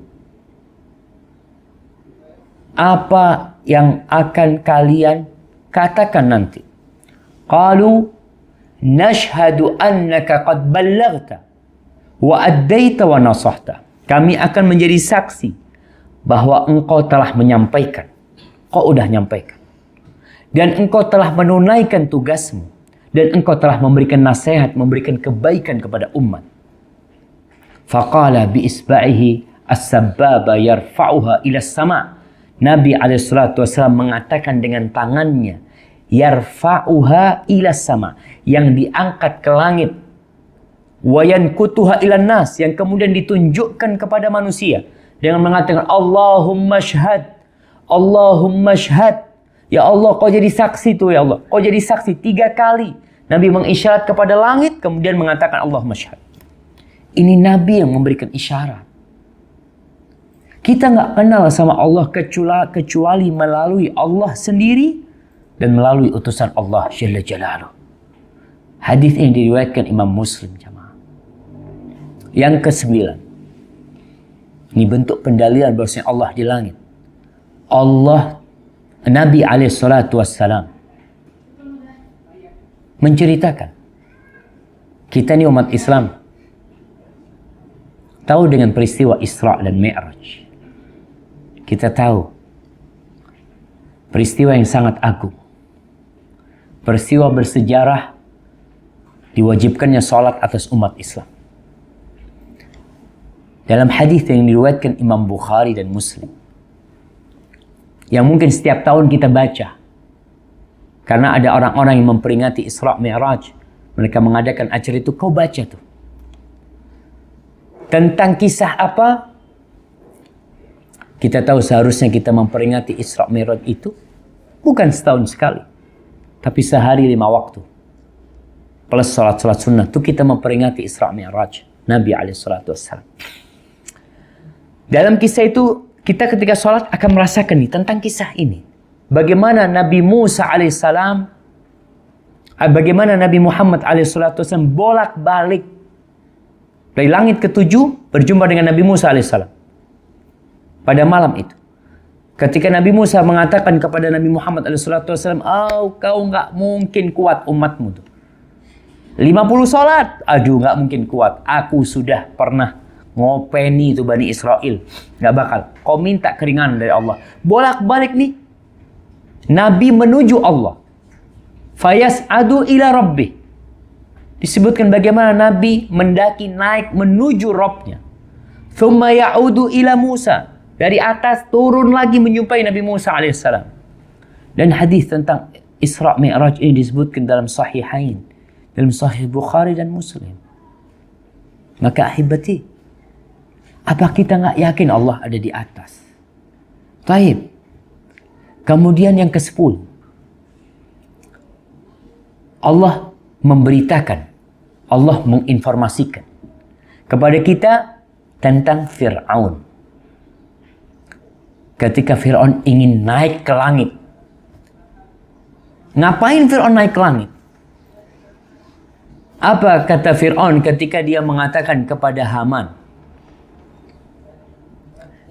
apa yang akan kalian katakan nanti? Qalu nashhadu annaka qad ballaghta wa addaita wa nasahta. Kami akan menjadi saksi bahwa engkau telah menyampaikan. Kau udah nyampaikan. Dan engkau telah menunaikan tugasmu. Dan engkau telah memberikan nasihat, memberikan kebaikan kepada umat. Faqala bi isba'ihi as-sabbaba yarfa'uha ila sama. Nabi alaihissalatu wassalam mengatakan dengan tangannya, yarfa'uha ila sama, yang diangkat ke langit. Wa yankutuha ila nas, yang kemudian ditunjukkan kepada manusia dengan mengatakan Allahumma syhad, Allahumma syhad. Ya Allah, kau jadi saksi tuh, ya Allah. Kau jadi saksi 3 kali. Nabi mengisyarat kepada langit, kemudian mengatakan Allahumma syhad. Ini Nabi yang memberikan isyarat. Kita nggak kenal sama Allah kecuali melalui Allah sendiri dan melalui utusan Allah Jalla Jalaluh. Hadis ini diriwayatkan Imam Muslim, jamaah. Yang ke-9. Ini bentuk pendalilan bahwasanya Allah di langit. Allah, Nabi alaihissalatu wassalam menceritakan, kita ini umat Islam tahu dengan peristiwa Isra dan Mi'raj. Kita tahu peristiwa yang sangat agung, peristiwa bersejarah, diwajibkannya salat atas umat Islam. Dalam hadis yang diriwayatkan Imam Bukhari dan Muslim, yang mungkin setiap tahun kita baca, karena ada orang-orang yang memperingati Isra Mi'raj, mereka mengadakan acara itu, kau baca tuh. Tentang kisah apa? Kita tahu seharusnya kita memperingati Isra Mi'raj itu bukan setahun sekali, tapi sehari 5 waktu. Plus salat-salat sunnah, itu kita memperingati Isra Mi'raj Nabi alaihissalatu wassalam. Dalam kisah itu, kita ketika sholat akan merasakan nih tentang kisah ini. Bagaimana Nabi Musa alaihissalam, bagaimana Nabi Muhammad alaihissalatu wassalam bolak-balik dari langit ke-7 berjumpa dengan Nabi Musa alaihissalam. Pada malam itu, ketika Nabi Musa mengatakan kepada Nabi Muhammad alaihissalatu wassalam, kau nggak mungkin kuat umatmu tuh. 50 sholat, aduh nggak mungkin kuat. Aku sudah pernah ngopeni itu Bani Israel, nggak bakal. Kau minta keringanan dari Allah. Bolak-balik nih, Nabi menuju Allah. Fayas'adu ila rabbih. Disebutkan bagaimana Nabi mendaki naik menuju Rabbnya. Thumma ya'udu ila Musa. Dari atas turun lagi menjumpai Nabi Musa alaihissalam. Dan hadis tentang Isra Mi'raj ini disebutkan dalam Sahihain, dalam Sahih Bukhari dan Muslim. Maka ahibati, apa kita nggak yakin Allah ada di atas? Taib. Kemudian yang ke-10. Allah memberitakan, Allah menginformasikan kepada kita tentang Fir'aun. Ketika Fir'aun ingin naik ke langit. Ngapain Fir'aun naik ke langit? Apa kata Fir'aun ketika dia mengatakan kepada Haman?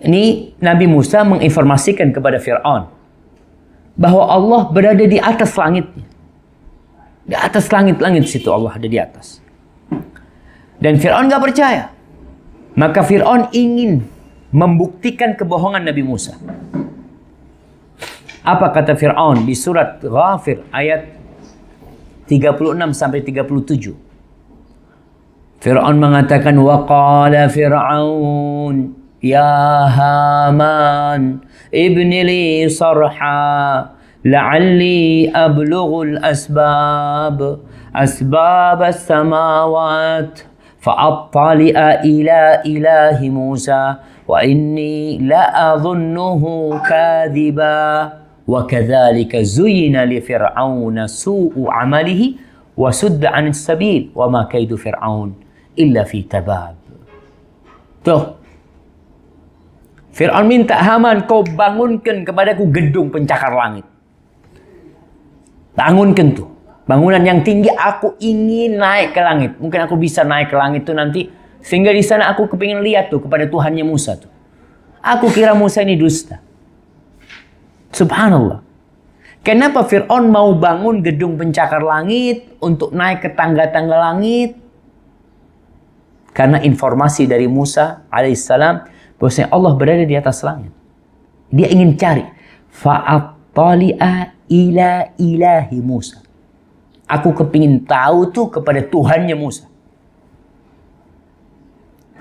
Ini Nabi Musa menginformasikan kepada Fir'aun bahwa Allah berada di atas langitnya. Di atas langit-langit situ Allah ada di atas. Dan Fir'aun gak percaya. Maka Fir'aun ingin membuktikan kebohongan Nabi Musa. Apa kata Fir'aun di surat Ghafir ayat 36 sampai 37? Fir'aun mengatakan, wa qala Fir'aun ya Haman ibni li sarha la'alli ablughul asbab as-samawat fa'attali'a ila ilahi Musa wa inni la'adhunnuhu kadhiba wa kadzalika zuyyina li fir'auna su'u 'amalihi wa sudda 'anis sabil wa ma kaidu fir'aun illa fi tabab. Tuh, Fir'aun minta Haman, kau bangunkan kepadaku gedung pencakar langit. Bangunkan tuh. Bangunan yang tinggi, aku ingin naik ke langit. Mungkin aku bisa naik ke langit tuh nanti. Sehingga di sana aku kepingin lihat tuh kepada Tuhannya Musa tuh. Aku kira Musa ini dusta. Subhanallah. Kenapa Fir'aun mau bangun gedung pencakar langit untuk naik ke tangga-tangga langit? Karena informasi dari Musa alaihissalam bahwasanya Allah berada di atas langit. Dia ingin cari. Fa'attali'a ila ilahi Musa. Aku kepingin tahu tuh kepada Tuhannya Musa.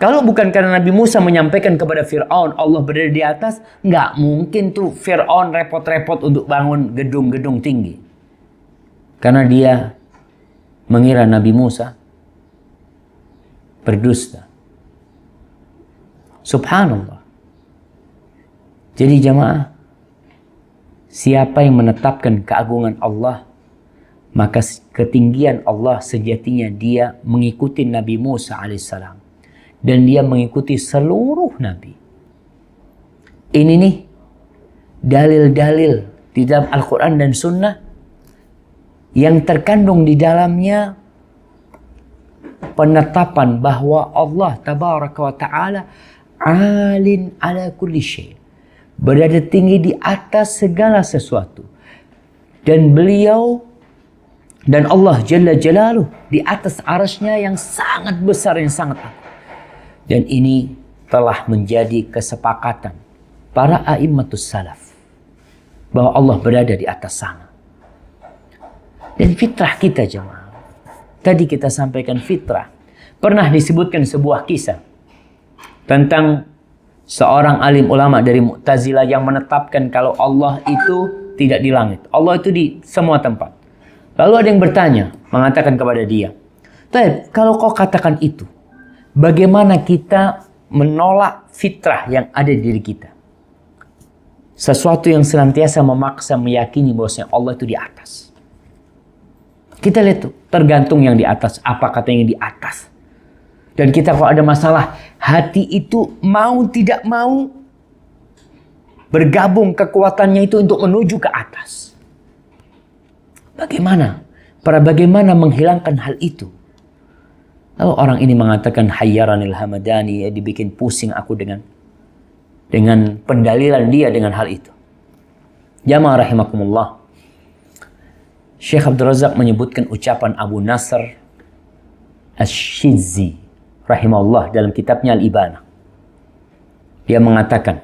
Kalau bukan karena Nabi Musa menyampaikan kepada Fir'aun Allah berada di atas, nggak mungkin tuh Fir'aun repot-repot untuk bangun gedung-gedung tinggi. Karena dia mengira Nabi Musa berdusta. Subhanallah. Jadi jamaah, siapa yang menetapkan keagungan Allah, maka ketinggian Allah sejatinya dia mengikuti Nabi Musa alaihissalam. Dan dia mengikuti seluruh Nabi. Ini nih dalil-dalil di dalam Al-Quran dan Sunnah yang terkandung di dalamnya penetapan bahwa Allah Tabaraka wa Ta'ala alin ala kulli syai', berada tinggi di atas segala sesuatu. Dan beliau dan Allah Jalla Jalaluh di atas arasnya yang sangat besar, yang sangat agung. Dan ini telah menjadi kesepakatan para a'immatus salaf bahwa Allah berada di atas sana. Dan fitrah kita jemaah, tadi kita sampaikan fitrah. Pernah disebutkan sebuah kisah tentang seorang alim ulama dari Mu'tazilah yang menetapkan kalau Allah itu tidak di langit. Allah itu di semua tempat. Lalu ada yang bertanya, mengatakan kepada dia, "Taib, kalau kau katakan itu, bagaimana kita menolak fitrah yang ada di diri kita? Sesuatu yang senantiasa memaksa meyakini bahwasanya Allah itu di atas." Kita lihat tuh, tergantung yang di atas, apa kata yang di atas. Dan kita kalau ada masalah, hati itu mau tidak mau bergabung kekuatannya itu untuk menuju ke atas. Bagaimana? Bagaimana menghilangkan hal itu? Lalu orang ini mengatakan hayyaranil hamadani, ya, dibikin pusing aku dengan pendalilan dia dengan hal itu. Jamaah rahimakumullah. Syekh Abdul Razak menyebutkan ucapan Abu Nasr Ash-Shizzi rahimahullah dalam kitabnya Al-Ibana. Dia mengatakan,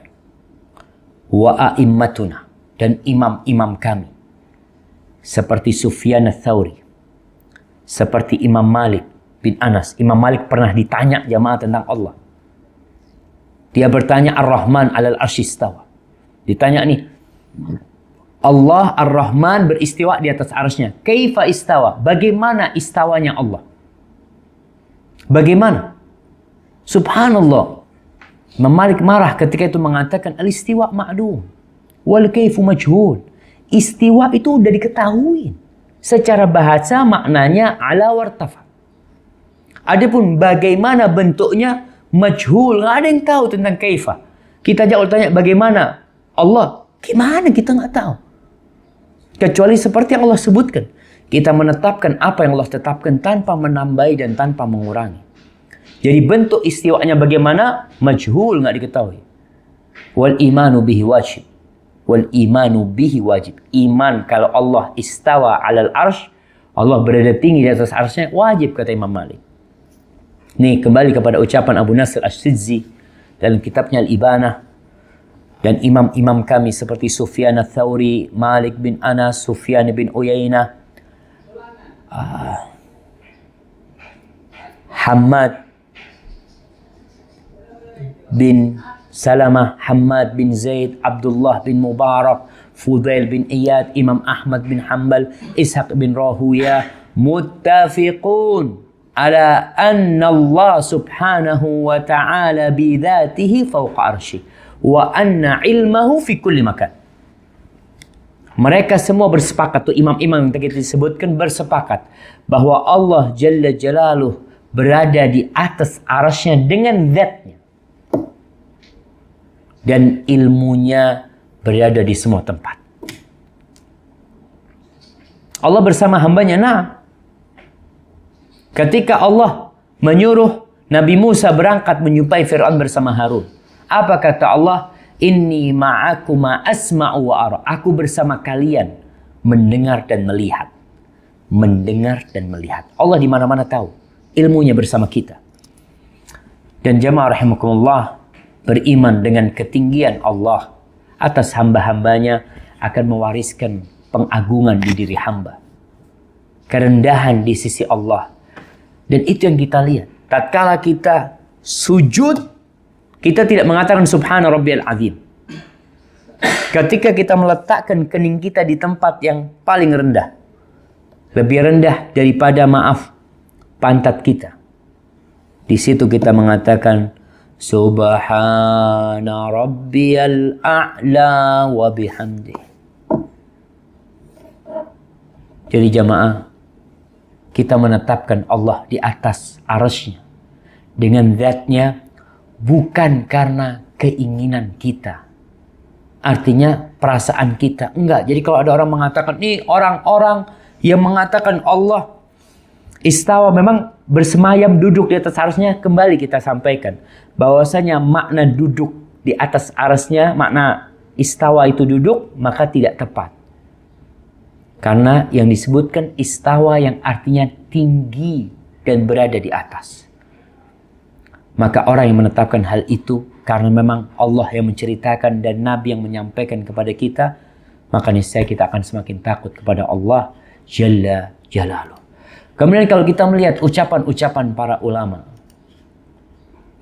wa a'immatuna, dan imam-imam kami seperti Sufyan ats-Tsauri, seperti Imam Malik bin Anas. Imam Malik pernah ditanya jamaah tentang Allah. Dia bertanya Ar-Rahman 'alal 'arsy istawa. Ditanya nih, Allah Ar-Rahman beristiwa di atas arsy-Nya. Kaifa istawa? Bagaimana istawanya Allah? Bagaimana? Subhanallah. Imam Malik marah ketika itu mengatakan al-istiwa ma'lum wal kaifu majhul. Istiwa itu udah diketahui. Secara bahasa maknanya ala wartafa. Adapun bagaimana bentuknya majhul, nggak ada yang tahu tentang kaifa. Kita jauh tanya bagaimana Allah, gimana kita nggak tahu. Kecuali seperti yang Allah sebutkan, kita menetapkan apa yang Allah tetapkan tanpa menambahi dan tanpa mengurangi. Jadi bentuk istiwanya bagaimana majhul, nggak diketahui. Wal imanu bihi wajib. Wal imanu bihi wajib. Iman kalau Allah istawa alal arsh, Allah berada tinggi di atas arsy-Nya, wajib kata Imam Malik. Nih kembali kepada ucapan Abu Nasr Ash-Shizzi dalam kitabnya Al-Ibanah. Dan imam-imam kami seperti Sufyan ats-Tsauri, Malik bin Anas, Sufyan bin Uyainah, Hammad bin Salamah, Hammad bin Zaid, Abdullah bin Mubarak, Fudail bin Iyad, Imam Ahmad bin Hanbal, Ishaq bin Rahuyah, muttafiqun ala anna Allah subhanahu wa ta'ala bidhatihi fawqa arsyih wa anna ilmahu fi kulli makan. Mereka semua bersepakat, tuh imam-imam yang tadi disebutkan bersepakat bahwa Allah Jalla Jalaluh berada di atas arasy-Nya dengan zatnya. Dan ilmunya berada di semua tempat. Allah bersama hambanya. Nah, ketika Allah menyuruh Nabi Musa berangkat menjumpai Fir'aun bersama Harun, apa kata Allah? Inni ma'akuma asma'u wa ara. Aku bersama kalian mendengar dan melihat. Mendengar dan melihat. Allah di mana-mana tahu. Ilmunya bersama kita. Dan jamaah rahimakumullah, beriman dengan ketinggian Allah atas hamba-hambanya akan mewariskan pengagungan di diri hamba. Kerendahan di sisi Allah. Dan itu yang kita lihat. Tatkala kita sujud, kita tidak mengatakan subhana rabbiyal azim. Ketika kita meletakkan kening kita di tempat yang paling rendah, lebih rendah daripada pantat kita, di situ kita mengatakan subhana rabbiyal a'la wa bihamdih. Jadi jamaah, kita menetapkan Allah di atas arasy-Nya dengan zat-Nya, bukan karena keinginan kita. Artinya perasaan kita. Enggak. Jadi kalau ada orang mengatakan, nih orang-orang yang mengatakan Allah istawa, memang bersemayam duduk di atas arasy-Nya, kembali kita sampaikan bahwasanya makna duduk di atas arasy-Nya, makna istawa itu duduk, maka tidak tepat. Karena yang disebutkan istawa yang artinya tinggi dan berada di atas. Maka orang yang menetapkan hal itu karena memang Allah yang menceritakan dan Nabi yang menyampaikan kepada kita, maka niscaya kita akan semakin takut kepada Allah Jalla Jalaluh. Kemudian kalau kita melihat ucapan-ucapan para ulama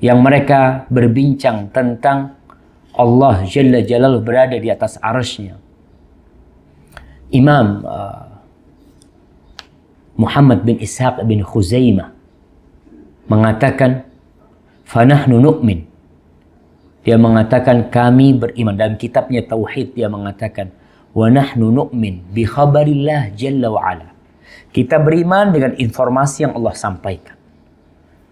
yang mereka berbincang tentang Allah Jalla Jalaluh berada di atas arasy-Nya. Imam Muhammad bin Ishaq bin Khuzaimah mengatakan, fanahnu nu'min. Dia mengatakan kami beriman. Dalam kitabnya Tauhid dia mengatakan, wa nahnu nu'min bi khabarillah jalla wa ala. Kita beriman dengan informasi yang Allah sampaikan.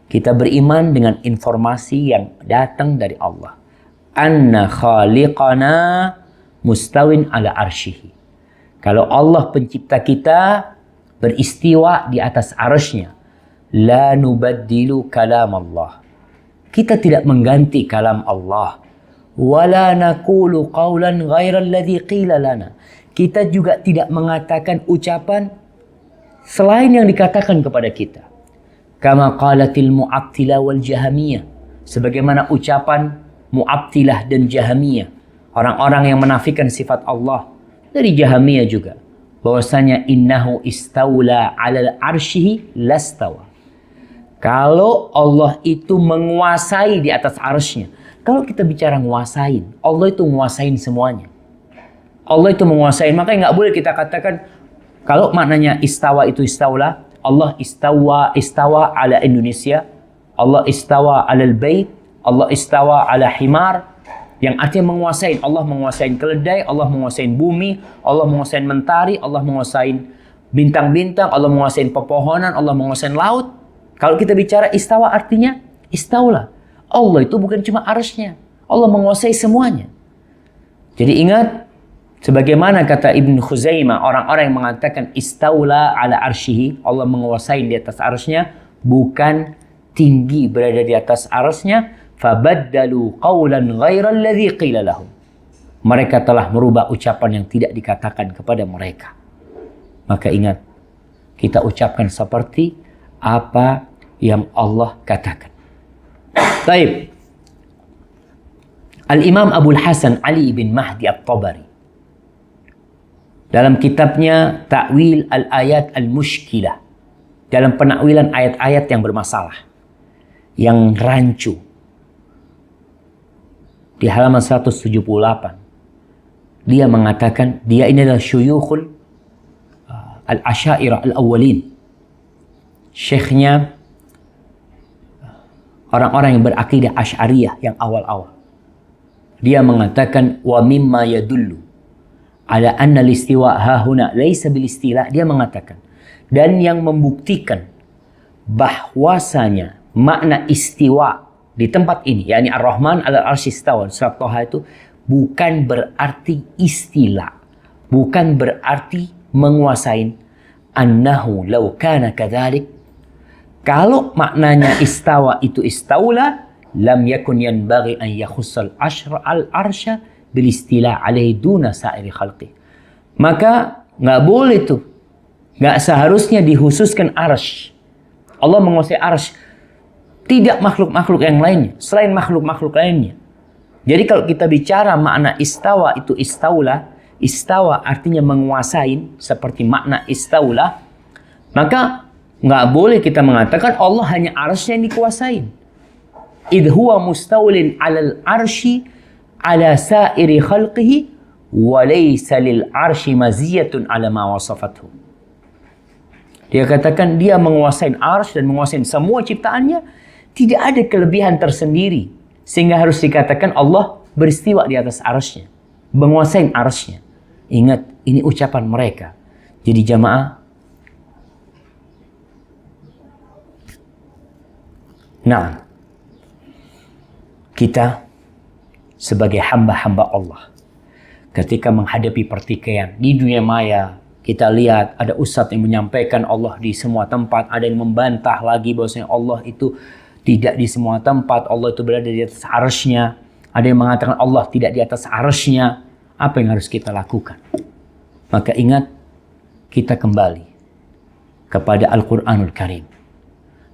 Kita beriman dengan informasi yang datang dari Allah. Anna khaliqana mustawin ala arsyihi. Kalau Allah pencipta kita beristiwa di atas arasy-Nya. La nubaddilu kalam Allah. Kita tidak mengganti kalam Allah. Wala naqulu qawlan ghairal ladzi qila lana. Kita juga tidak mengatakan ucapan selain yang dikatakan kepada kita. Kama qalatil mu'attilah wal jahamiyah. Sebagaimana ucapan mu'attilah dan jahamiyah. Orang-orang yang menafikan sifat Allah. Dari jahamiyah juga. Bahwasanya innahu istawla ala arsyihi lastawa. Kalau Allah itu menguasai di atas arsy-Nya. Kalau kita bicara nguasain, Allah itu nguasain semuanya. Allah itu menguasai. Makanya nggak boleh kita katakan, kalau maknanya istawa itu istawla, Allah istawa ala Indonesia, Allah istawa ala al-bait, Allah istawa ala himar, yang artinya menguasai. Allah menguasai keledai, Allah menguasai bumi, Allah menguasai mentari, Allah menguasai bintang-bintang, Allah menguasai pepohonan, Allah menguasai laut. Kalau kita bicara istawa artinya istawla. Allah itu bukan cuma arsy-Nya. Allah menguasai semuanya. Jadi ingat, sebagaimana kata Ibn Khuzaimah, orang-orang yang mengatakan istawla ala arsyihi, Allah menguasai di atas arsy-Nya, bukan tinggi berada di atas arsy-Nya. Fabaddalu qawlan ghairal ladzi qila lahum. Mereka telah merubah ucapan yang tidak dikatakan kepada mereka. Maka ingat, kita ucapkan seperti apa yang Allah katakan. Baik. Al-Imam Abul Hasan Ali bin Mahdi At-Tabari dalam kitabnya Ta'wil Al-Ayat Al-Mushkilah, dalam penakwilan ayat-ayat yang bermasalah, yang rancu, di halaman 178, dia mengatakan dia ini adalah syuyukhul al-asyairah al-awwalin. Syekhnya orang-orang yang berakidah Asy'ariyah yang awal-awal. Dia mengatakan wa mimma yadullu ala anna al-istiwa hahuna laisa bil istila. Dia mengatakan, dan yang membuktikan bahwasanya makna istiwa di tempat ini, yakni Ar-Rahman 'alal 'arsy istawa, surat Thaha, itu bukan berarti istilah, bukan berarti menguasai. Annahu law kana kadzalik, kalau maknanya istawa itu istawla, lam yakun yanbaghi an yakhussal al-arsha bil istila alaihi duna sa'iri khalqi. Maka nggak boleh tuh, nggak seharusnya dikhususkan arsy. Allah menguasai arsy, tidak makhluk-makhluk yang lainnya selain makhluk-makhluk lainnya. Jadi kalau kita bicara makna istawa itu istaula, istawa artinya menguasai seperti makna istaula, maka nggak boleh kita mengatakan Allah hanya arsy yang dikuasain. Idh huwa mustawlin 'alal arsy 'ala sa'iri khalqihi wa laysa lil arsy maziyatun 'ala ma wasafathu. Dia katakan dia menguasai arsy dan menguasai semua ciptaannya, tidak ada kelebihan tersendiri sehingga harus dikatakan Allah beristiwa di atas arsy-Nya, menguasai arsy-Nya. Ingat, ini ucapan mereka. Jadi jamaah, nah, kita sebagai hamba-hamba Allah, ketika menghadapi pertikaian di dunia maya, kita lihat ada ustadz yang menyampaikan Allah di semua tempat, ada yang membantah lagi bahwasanya Allah itu tidak di semua tempat, Allah itu berada di atas arsy-Nya, ada yang mengatakan Allah tidak di atas arsy-Nya. Apa yang harus kita lakukan? Maka ingat, kita kembali kepada Al-Quranul Karim,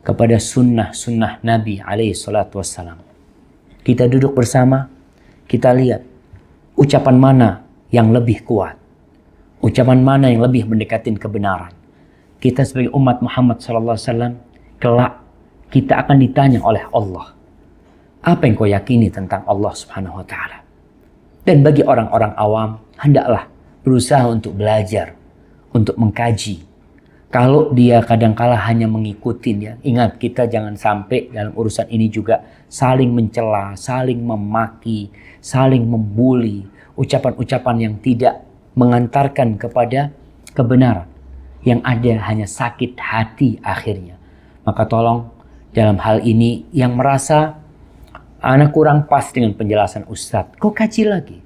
kepada sunnah-sunnah Nabi alaihi salatu wassalam. Kita duduk bersama, kita lihat ucapan mana yang lebih kuat, ucapan mana yang lebih mendekatin kebenaran. Kita sebagai umat Muhammad SAW, kelak kita akan ditanya oleh Allah, apa yang kau yakini tentang Allah Subhanahu wa Ta'ala? Dan bagi orang-orang awam, hendaklah berusaha untuk belajar, untuk mengkaji. Kalau dia kadangkala hanya mengikuti, ya, ingat kita jangan sampai dalam urusan ini juga saling mencela, saling memaki, saling membuli, ucapan-ucapan yang tidak mengantarkan kepada kebenaran. Yang ada hanya sakit hati akhirnya. Maka tolong dalam hal ini yang merasa anak kurang pas dengan penjelasan Ustadz, kok kaji lagi?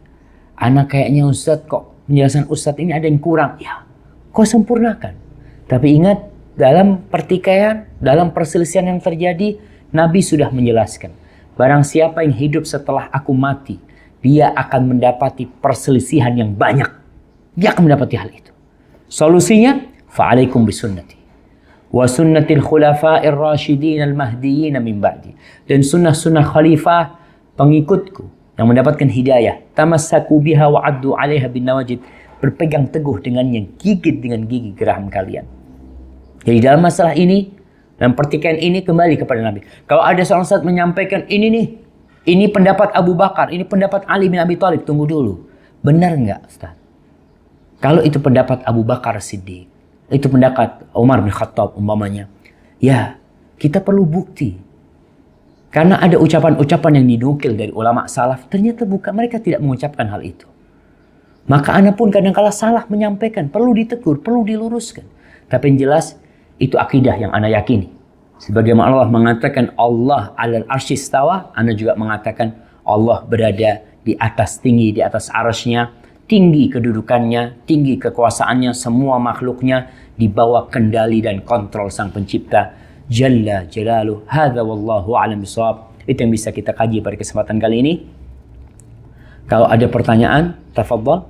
Anak kayaknya Ustadz kok penjelasan Ustadz ini ada yang kurang. Ya, kok sempurnakan. Tapi ingat, dalam pertikaian, dalam perselisihan yang terjadi, Nabi sudah menjelaskan, barang siapa yang hidup setelah aku mati, dia akan mendapati perselisihan yang banyak. Dia akan mendapati hal itu. Solusinya, fa'alaikum bisunnati wa sunnatil khulafa'ir rasyidin al-mahdiyyin min ba'di. Dan sunnah-sunnah khalifah pengikutku yang mendapatkan hidayah. Tamassaku biha wa addu 'alaiha bin nawajid. Berpegang teguh dengannya, gigit dengan gigi geraham kalian. Jadi dalam masalah ini, dalam pertikaian ini kembali kepada Nabi. Kalau ada seorang ustaz menyampaikan ini nih, ini pendapat Abu Bakar, ini pendapat Ali bin Abi Thalib, tunggu dulu. Benar nggak Ustaz? Kalau itu pendapat Abu Bakar Siddiq, itu pendapat Umar bin Khattab umpamanya, ya kita perlu bukti. Karena ada ucapan-ucapan yang dinukil dari ulama salaf, ternyata bukan, mereka tidak mengucapkan hal itu. Maka ana pun kadang-kala salah menyampaikan, perlu ditegur, perlu diluruskan. Tapi yang jelas, itu akidah yang ana yakini. Sebagaimana Allah mengatakan Allah alal arsy istawa, ana juga mengatakan Allah berada di atas, tinggi di atas arsy-Nya, tinggi kedudukannya, tinggi kekuasaannya, semua makhluknya di bawah kendali dan kontrol Sang Pencipta Jalla Jalaluh. Hadza wallahu a'lam bishawab. Itu yang bisa kita kaji pada kesempatan kali ini. Kalau ada pertanyaan, tafadhal.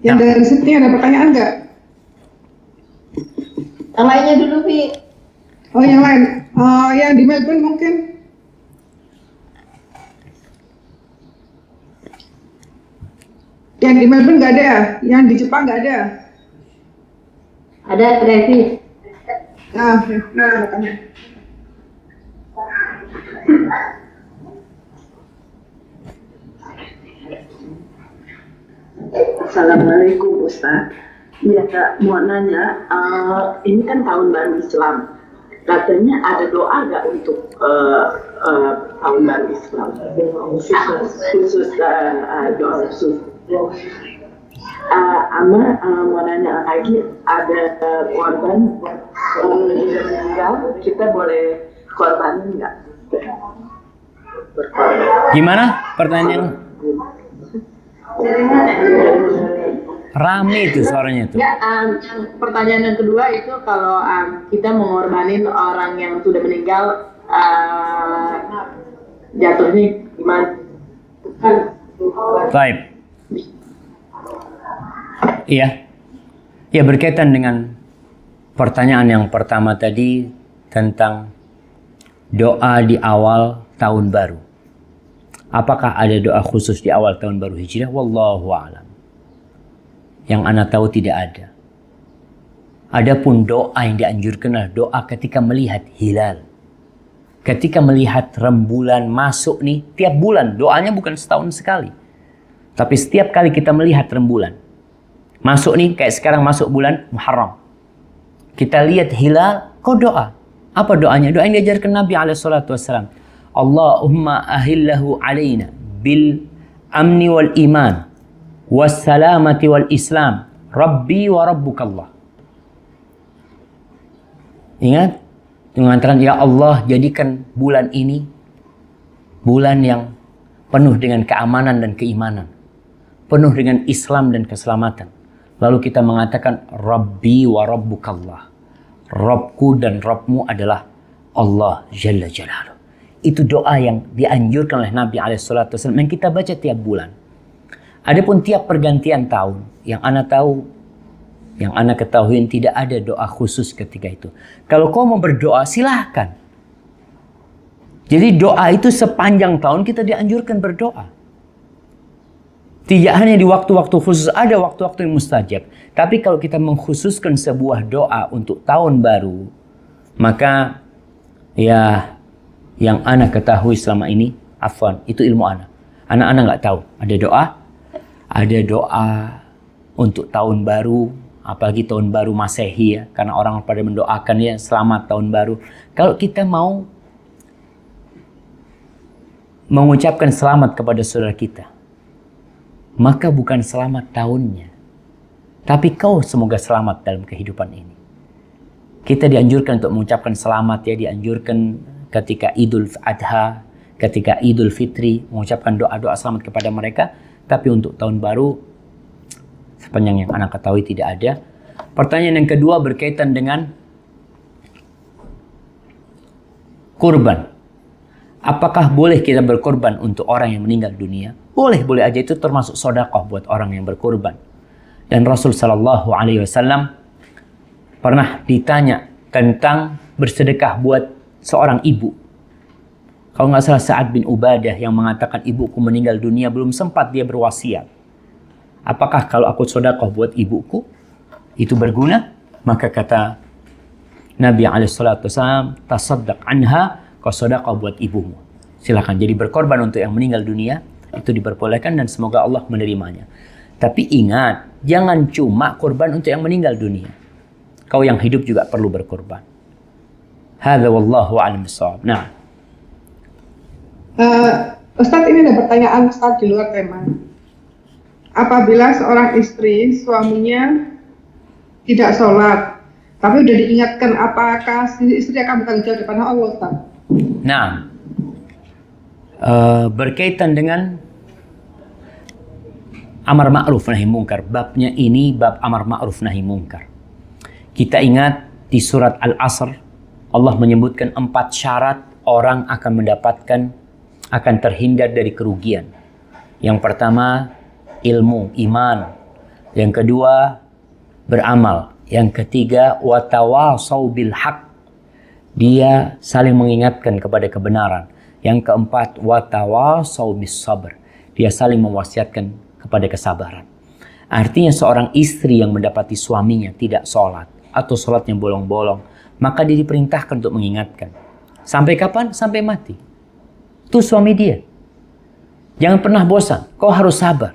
Yang dari sini ada pertanyaan nggak? Yang lainnya dulu, Vi. Oh, yang lain. Yang di Melbourne mungkin. Yang di Melbourne nggak ada, yang di Jepang nggak ada. Ada, Vi. Nah, makanya. Assalamualaikum Ustaz. Iya Kak, mau nanya, ini kan tahun baru Islam. Katanya ada doa nggak untuk tahun baru Islam? Khusus doa khusus. Mau nanya lagi, ada korban yang meninggal, kita boleh korbanin nggak? Gimana pertanyaan? Rame itu suaranya tuh. Ya, yang pertanyaan yang kedua itu kalau kita mengorbanin orang yang sudah meninggal, jatuhnya gimana? Baik. Iya. Ya, berkaitan dengan pertanyaan yang pertama tadi tentang doa di awal tahun baru. Apakah ada doa khusus di awal tahun baru Hijriah? Wallahu a'lam. Yang ana tahu tidak ada. Adapun doa yang dianjurkan adalah doa ketika melihat hilal. Ketika melihat rembulan masuk nih, tiap bulan doanya bukan setahun sekali. Tapi setiap kali kita melihat rembulan masuk nih, kayak sekarang masuk bulan Muharram. Kita lihat hilal, kau doa. Apa doanya? Doa yang diajarkan Nabi SAW. Allahumma ahillahu alaina bil amni wal iman was salamati wal islam rabbi wa rabbukallah. Ingat, mengatakan ya Allah, jadikan bulan ini bulan yang penuh dengan keamanan dan keimanan, penuh dengan Islam dan keselamatan. Lalu kita mengatakan rabbi wa rabbukallah. Rabbku dan Rabbmu adalah Allah Jalla Jalaluh. Itu doa yang dianjurkan oleh Nabi SAW yang kita baca tiap bulan. Adapun tiap pergantian tahun, yang ana tahu, yang ana ketahui tidak ada doa khusus ketika itu. Kalau kau mau berdoa, silahkan. Jadi doa itu sepanjang tahun kita dianjurkan berdoa. Tidak hanya di waktu-waktu khusus, ada waktu-waktu yang mustajab. Tapi kalau kita mengkhususkan sebuah doa untuk tahun baru, maka ya yang ana ketahui selama ini, afwan, itu ilmu ana. Ana nggak tahu. Ada doa untuk tahun baru, apalagi tahun baru Masehi ya, karena orang pada mendoakan ya selamat tahun baru. Kalau kita mau mengucapkan selamat kepada saudara kita, maka bukan selamat tahunnya, tapi kau semoga selamat dalam kehidupan ini. Kita dianjurkan untuk mengucapkan selamat ya, dianjurkan ketika Idul Adha, ketika Idul Fitri, mengucapkan doa-doa selamat kepada mereka. Tapi untuk tahun baru, sepanjang yang anak ketahui tidak ada. Pertanyaan yang kedua berkaitan dengan kurban. Apakah boleh kita berkorban untuk orang yang meninggal dunia? Boleh aja, itu termasuk sedekah buat orang yang berkorban. Dan Rasul Shallallahu Alaihi Wasallam pernah ditanya tentang bersedekah buat seorang ibu. Kalau nggak salah Sa'ad bin Ubadah yang mengatakan ibuku meninggal dunia, belum sempat dia berwasiat. Apakah kalau aku sedekah buat ibuku itu berguna? Maka kata Nabi SAW, tasaddaq anha, kau sedekah buat ibumu. Silakan, jadi berkorban untuk yang meninggal dunia itu diperbolehkan dan semoga Allah menerimanya. Tapi ingat, jangan cuma korban untuk yang meninggal dunia. Kau yang hidup juga perlu berkorban. Hadza wallahu a'lam bishawab. Nah, Ustadz, ini ada pertanyaan Ustadz di luar tema. Apabila seorang istri suaminya tidak sholat, tapi udah diingatkan, apakah si istri akan bertanggung jawab depan Allah, Ustadz? nah, berkaitan dengan amar ma'ruf nahi munkar. Babnya ini bab amar ma'ruf nahi munkar. Kita ingat di surat Al-Asr, Allah menyebutkan 4 syarat orang akan terhindar dari kerugian. Yang pertama, ilmu, iman. Yang kedua, beramal. Yang ketiga, watawasau bil haq. Dia saling mengingatkan kepada kebenaran. Yang keempat, watawasau bis sabr. Dia saling mewasiatkan kepada kesabaran. Artinya seorang istri yang mendapati suaminya tidak sholat atau sholatnya bolong-bolong, maka dia diperintahkan untuk mengingatkan. Sampai kapan? Sampai mati. Itu suami dia. Jangan pernah bosan. Kau harus sabar.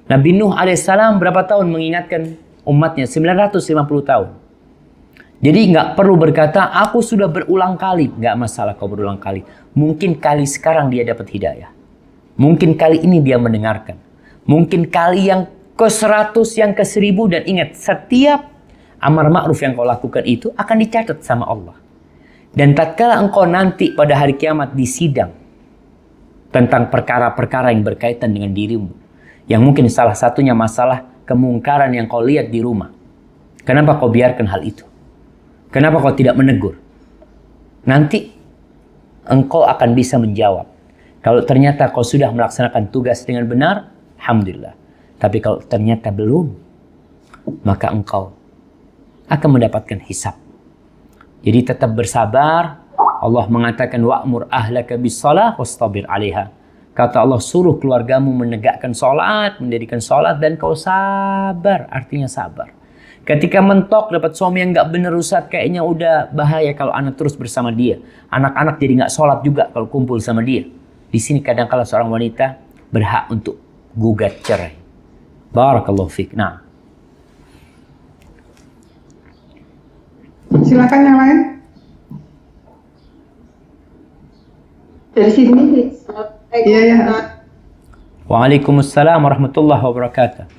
Nabi Nuh alaihissalam berapa tahun mengingatkan umatnya? 950 tahun. Jadi nggak perlu berkata, aku sudah berulang kali. Nggak masalah kau berulang kali. Mungkin kali sekarang dia dapat hidayah. Mungkin kali ini dia mendengarkan. Mungkin kali yang ke-100, yang ke-1000. Dan ingat, setiap amar ma'ruf yang kau lakukan itu akan dicatat sama Allah. Dan tatkala engkau nanti pada hari kiamat disidang tentang perkara-perkara yang berkaitan dengan dirimu, yang mungkin salah satunya masalah kemungkaran yang kau lihat di rumah. Kenapa kau biarkan hal itu? Kenapa kau tidak menegur? Nanti engkau akan bisa menjawab. Kalau ternyata kau sudah melaksanakan tugas dengan benar, alhamdulillah. Tapi kalau ternyata belum, maka engkau akan mendapatkan hisab. Jadi tetap bersabar. Allah mengatakan wa'mur ahlaka bis-shalah wastabir 'alaiha. Kata Allah, suruh keluargamu menegakkan sholat, mendirikan sholat, dan kau sabar. Artinya sabar. Ketika mentok dapat suami yang nggak bener, Ustaz, kayaknya udah bahaya kalau anak terus bersama dia. Anak-anak jadi nggak sholat juga kalau kumpul sama dia. Di sini kadang-kala seorang wanita berhak untuk gugat cerai. Barakallahu fiik. Nah, Silakan yang lain. Dari sini. Iya, ya. Waalaikumsalam warahmatullahi wabarakatuh.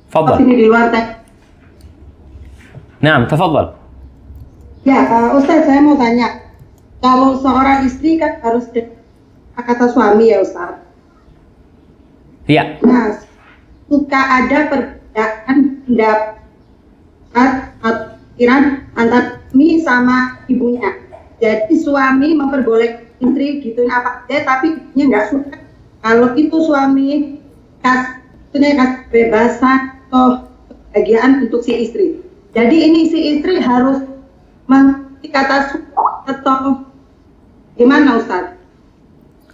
Fadal. Sini di luar teh. Naam, tafadhal. Ya, Ustaz, saya mau tanya. Kalau seorang istri kan harus kata suami ya, Ustaz. Ya. Nah, suka ada perbedaan pendapat atau pikiran antara suami sama ibunya. Jadi suami memperbolehkan istri gituin apa aja, tapi ibunya nggak suka. Kalau itu suami kasih kebebasan atau kebahagiaan untuk si istri. Jadi ini si istri harus mengikuti kata suami atau gimana, Ustaz?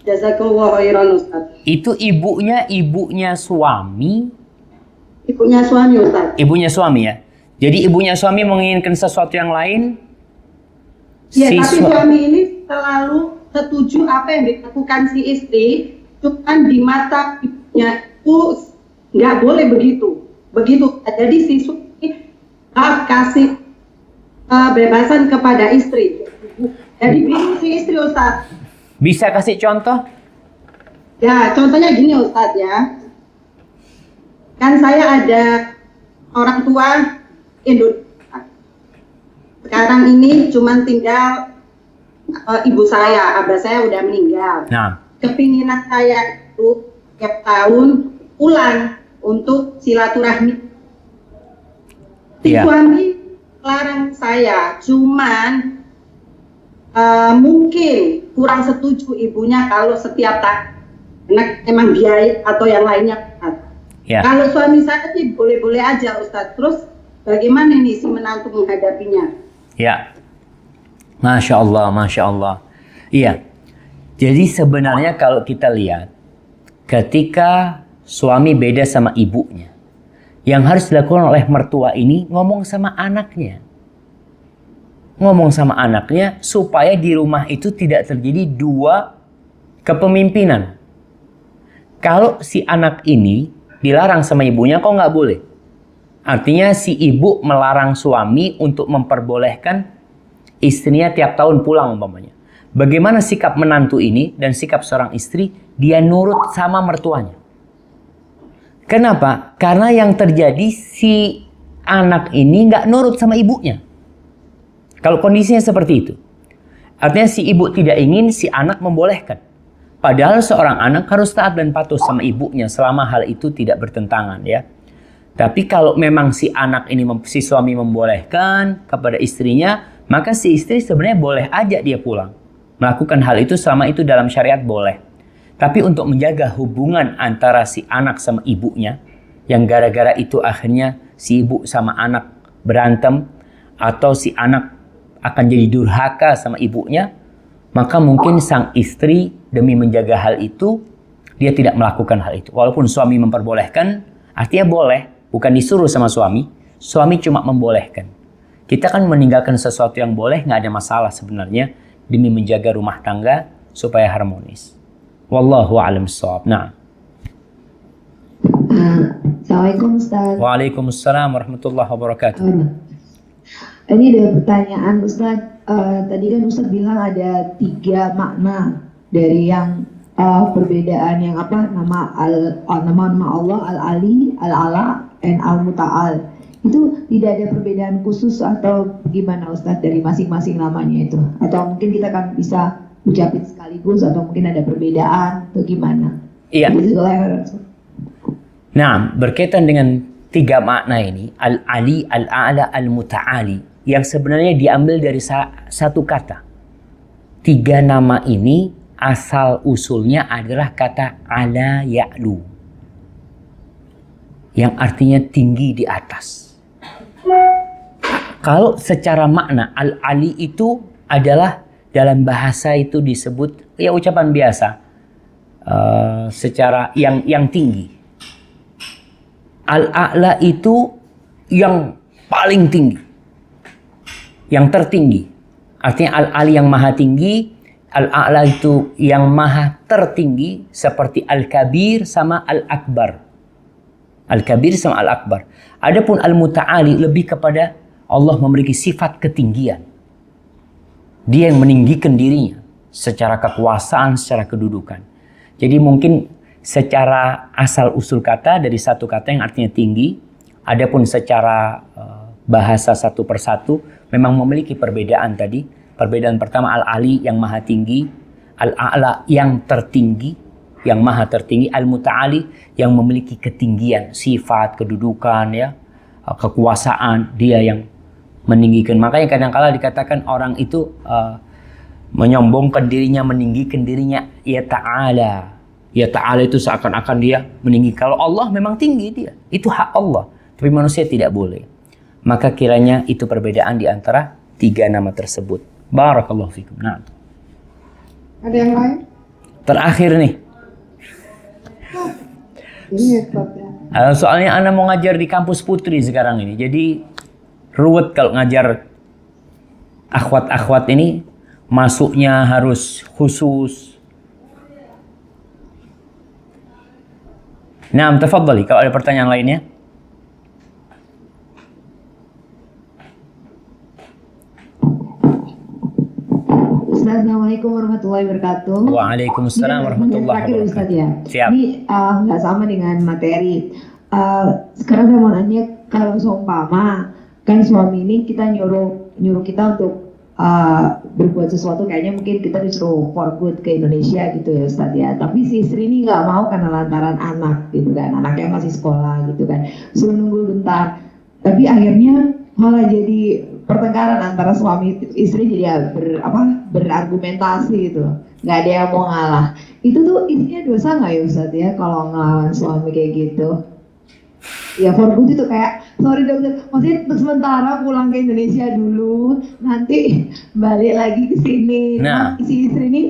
Jazakallahu khairan, Ustaz. Itu ibunya suami. Ibunya suami, Ustaz. Ibunya suami ya. Jadi ibunya suami menginginkan sesuatu yang lain. Ya, tapi suami ini selalu setuju apa yang dilakukan si istri, cuman di mata ibunya itu nggak boleh begitu. Jadi si suami kasih bebasan kepada istri. Jadi bingung si istri, Ustaz. Bisa kasih contoh? Ya, contohnya gini, Ustaz ya. Kan saya ada orang tua Indonesia. Sekarang ini cuman tinggal ibu saya, abah saya udah meninggal. Nah, Kepinginan saya itu tiap tahun pulang untuk silaturahmi. Si Iya. suami larang saya, cuman mungkin kurang setuju ibunya kalau setiap tahun emang biaya atau yang lainnya. ya. Kalau suami saya sih boleh-boleh aja, Ustadz. Terus bagaimana nih si menantu menghadapinya? Ya. Masya Allah, Masya Allah. Iya. Jadi sebenarnya kalau kita lihat, ketika suami beda sama ibunya, yang harus dilakukan oleh mertua ini ngomong sama anaknya. Ngomong sama anaknya supaya di rumah itu tidak terjadi dua kepemimpinan. Kalau si anak ini dilarang sama ibunya, kok nggak boleh? Artinya si ibu melarang suami untuk memperbolehkan istrinya tiap tahun pulang umpamanya. Bagaimana sikap menantu ini dan sikap seorang istri? Dia nurut sama mertuanya. Kenapa? Karena yang terjadi si anak ini nggak nurut sama ibunya. Kalau kondisinya seperti itu. Artinya si ibu tidak ingin, si anak membolehkan. Padahal seorang anak harus taat dan patuh sama ibunya selama hal itu tidak bertentangan ya. Tapi kalau memang si anak ini, si suami membolehkan kepada istrinya, maka si istri sebenarnya boleh aja dia pulang. Melakukan hal itu selama itu dalam syariat boleh. Tapi untuk menjaga hubungan antara si anak sama ibunya, yang gara-gara itu akhirnya si ibu sama anak berantem, atau si anak akan jadi durhaka sama ibunya, maka mungkin sang istri demi menjaga hal itu, dia tidak melakukan hal itu. Walaupun suami memperbolehkan, artinya boleh. Bukan disuruh sama suami cuma membolehkan. Kita kan meninggalkan sesuatu yang boleh, nggak ada masalah sebenarnya, demi menjaga rumah tangga supaya harmonis. Wallahu a'lam bishawab. Nah. Assalamualaikum Ustaz. Waalaikumsalam warahmatullahi wabarakatuh. Ini ada pertanyaan Ustaz. Tadi kan Ustaz bilang ada 3 makna dari yang perbedaan yang apa, nama Allah Al-Ali, Al-Ala, dan Al-Muta'al. Itu tidak ada perbedaan khusus atau gimana Ustaz dari masing-masing namanya itu? Atau mungkin kita kan bisa ucapin sekaligus atau mungkin ada perbedaan atau gimana? Iya. Nah, berkaitan dengan tiga makna ini, Al-Ali, Al-A'la, Al-Muta'ali, yang sebenarnya diambil dari satu kata. Tiga nama ini asal usulnya adalah kata ala ya'lu, yang artinya tinggi di atas. Kalau secara makna, Al-Ali itu adalah dalam bahasa itu disebut ya ucapan biasa, secara yang tinggi. Al-A'la itu yang paling tinggi, yang tertinggi. Artinya Al-Ali yang maha tinggi, Al-A'la itu yang maha tertinggi, seperti Al-Kabir sama Al-Akbar. Al-Kabir sama Al-Akbar. Adapun Al-Muta'ali lebih kepada Allah memiliki sifat ketinggian. Dia yang meninggikan dirinya secara kekuasaan, secara kedudukan. Jadi mungkin secara asal usul kata dari satu kata yang artinya tinggi, adapun secara bahasa satu persatu memang memiliki perbedaan tadi. Perbedaan pertama Al-Ali yang maha tinggi, Al-A'la yang tertinggi, yang maha tertinggi, Al-Muta'ali yang memiliki ketinggian, sifat, kedudukan, ya, kekuasaan, dia yang meninggikan. Makanya kadang-kala dikatakan orang itu menyombongkan dirinya, meninggikan dirinya, ya ta'ala. Ya ta'ala itu seakan-akan dia meninggi. Kalau Allah memang tinggi dia, itu hak Allah. Tapi manusia tidak boleh. Maka kiranya itu perbedaan di antara tiga nama tersebut. Barakallahu fikum. Nah, Ada yang lain? terakhir nih. Ini Ustaz ya. Soalnya Ana mau ngajar di kampus Putri sekarang ini. Jadi ruwet kalau ngajar akhwat-akhwat ini. Masuknya harus khusus. Nah, tafadhali kalau ada pertanyaan lainnya. Assalamualaikum warahmatullahi wabarakatuh. Waalaikumsalam warahmatullahi Terakhir Ustaz ya. wabarakatuh. Siap. Ini nggak sama dengan materi. Sekarang saya mau nanya, kalau seumpama kan suami ini kita nyuruh kita untuk berbuat sesuatu, kayaknya mungkin kita disuruh for good ke Indonesia gitu ya Ustaz ya. Tapi si istri ini nggak mau karena lantaran anak gitu kan, anaknya masih sekolah gitu kan, suruh nunggu bentar. Tapi akhirnya malah jadi pertengkaran antara suami istri, jadi berargumentasi gitu, nggak ada yang mau ngalah. Itu tuh intinya dosa nggak ya Ustaz ya kalau ngelawan suami kayak gitu? Ya for good itu kayak sorry dokter, maksudnya sementara pulang ke Indonesia dulu, nanti balik lagi ke sini. Nah, si istri ini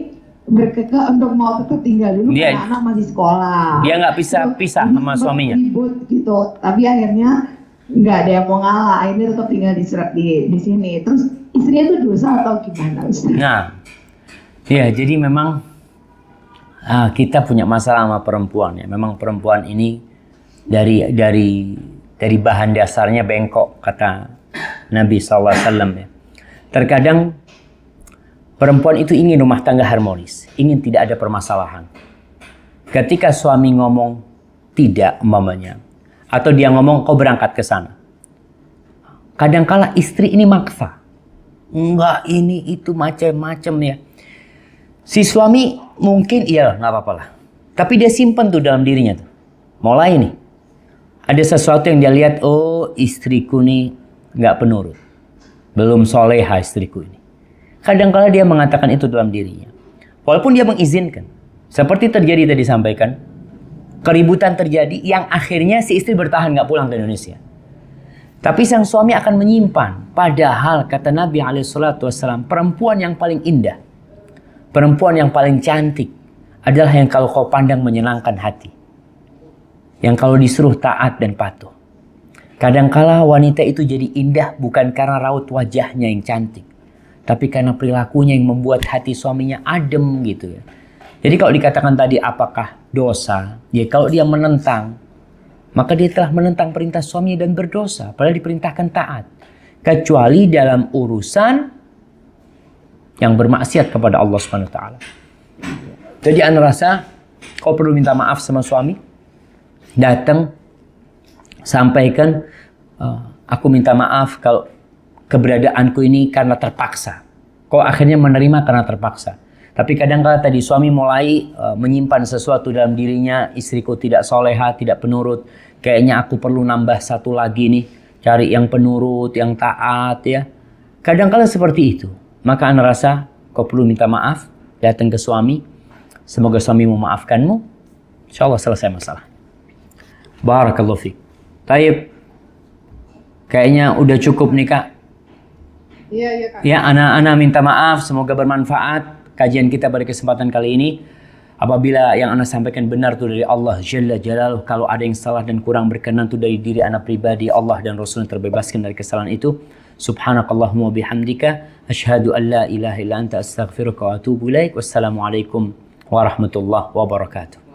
berkekeh untuk mau tetap tinggal dulu karena anak masih sekolah. Dia nggak bisa pisah sama suaminya. Ribut gitu, tapi akhirnya nggak ada yang mau ngalah, akhirnya tetap tinggal di sini. Terus istrinya itu dosa atau gimana Ustaz? Nah, ya jadi memang kita punya masalah sama perempuan ya. Memang perempuan ini dari bahan dasarnya bengkok, kata Nabi SAW ya. Terkadang perempuan itu ingin rumah tangga harmonis, ingin tidak ada permasalahan. Ketika suami ngomong tidak umpamanya, atau dia ngomong kau berangkat ke sana, kadangkala istri ini maksa, enggak ini itu macam-macam ya. Si suami mungkin iya nggak apa-apa lah, tapi dia simpen tuh dalam dirinya tuh. Mulai nih ada sesuatu yang dia lihat, oh istriku nih nggak penurut, belum soleha istriku ini. Kadang-kala dia mengatakan itu dalam dirinya, walaupun dia mengizinkan. Seperti terjadi tadi sampaikan, keributan terjadi yang akhirnya si istri bertahan nggak pulang ke Indonesia. Tapi sang suami akan menyimpan. Padahal kata Nabi SAW, perempuan yang paling indah, perempuan yang paling cantik adalah yang kalau kau pandang menyenangkan hati, yang kalau disuruh taat dan patuh. Kadangkala wanita itu jadi indah bukan karena raut wajahnya yang cantik, tapi karena perilakunya yang membuat hati suaminya adem gitu ya. Jadi kalau dikatakan tadi apakah dosa? Ya kalau dia menentang, maka dia telah menentang perintah suaminya dan berdosa. Padahal diperintahkan taat. Kecuali dalam urusan yang bermaksiat kepada Allah SWT. Jadi Anda rasa kau perlu minta maaf sama suami. Datang, sampaikan, aku minta maaf kalau keberadaanku ini karena terpaksa. Kau akhirnya menerima karena terpaksa. Tapi kadang-kala tadi suami mulai menyimpan sesuatu dalam dirinya, istriku tidak soleha, tidak penurut, kayaknya aku perlu nambah satu lagi nih, cari yang penurut, yang taat ya. Kadang-kala seperti itu. Maka ana rasa kau perlu minta maaf, datang ke suami, semoga suami memaafkanmu, insya Allah selesai masalah. Barakallahu fiik. Taib, kayaknya udah cukup nih Kak. Iya, iya Kak. Ya, ana minta maaf, semoga bermanfaat kajian kita pada kesempatan kali ini. Apabila yang ana sampaikan benar itu dari Allah Jalla Jalaluh, kalau ada yang salah dan kurang berkenan itu dari diri ana pribadi, Allah dan Rasulnya terbebaskan dari kesalahan itu. Subhanakallahumma bihamdika asyhadu an la ilaha illa anta astaghfiruka wa atubu ilaik. Wassalamualaikum warahmatullahi wabarakatuh.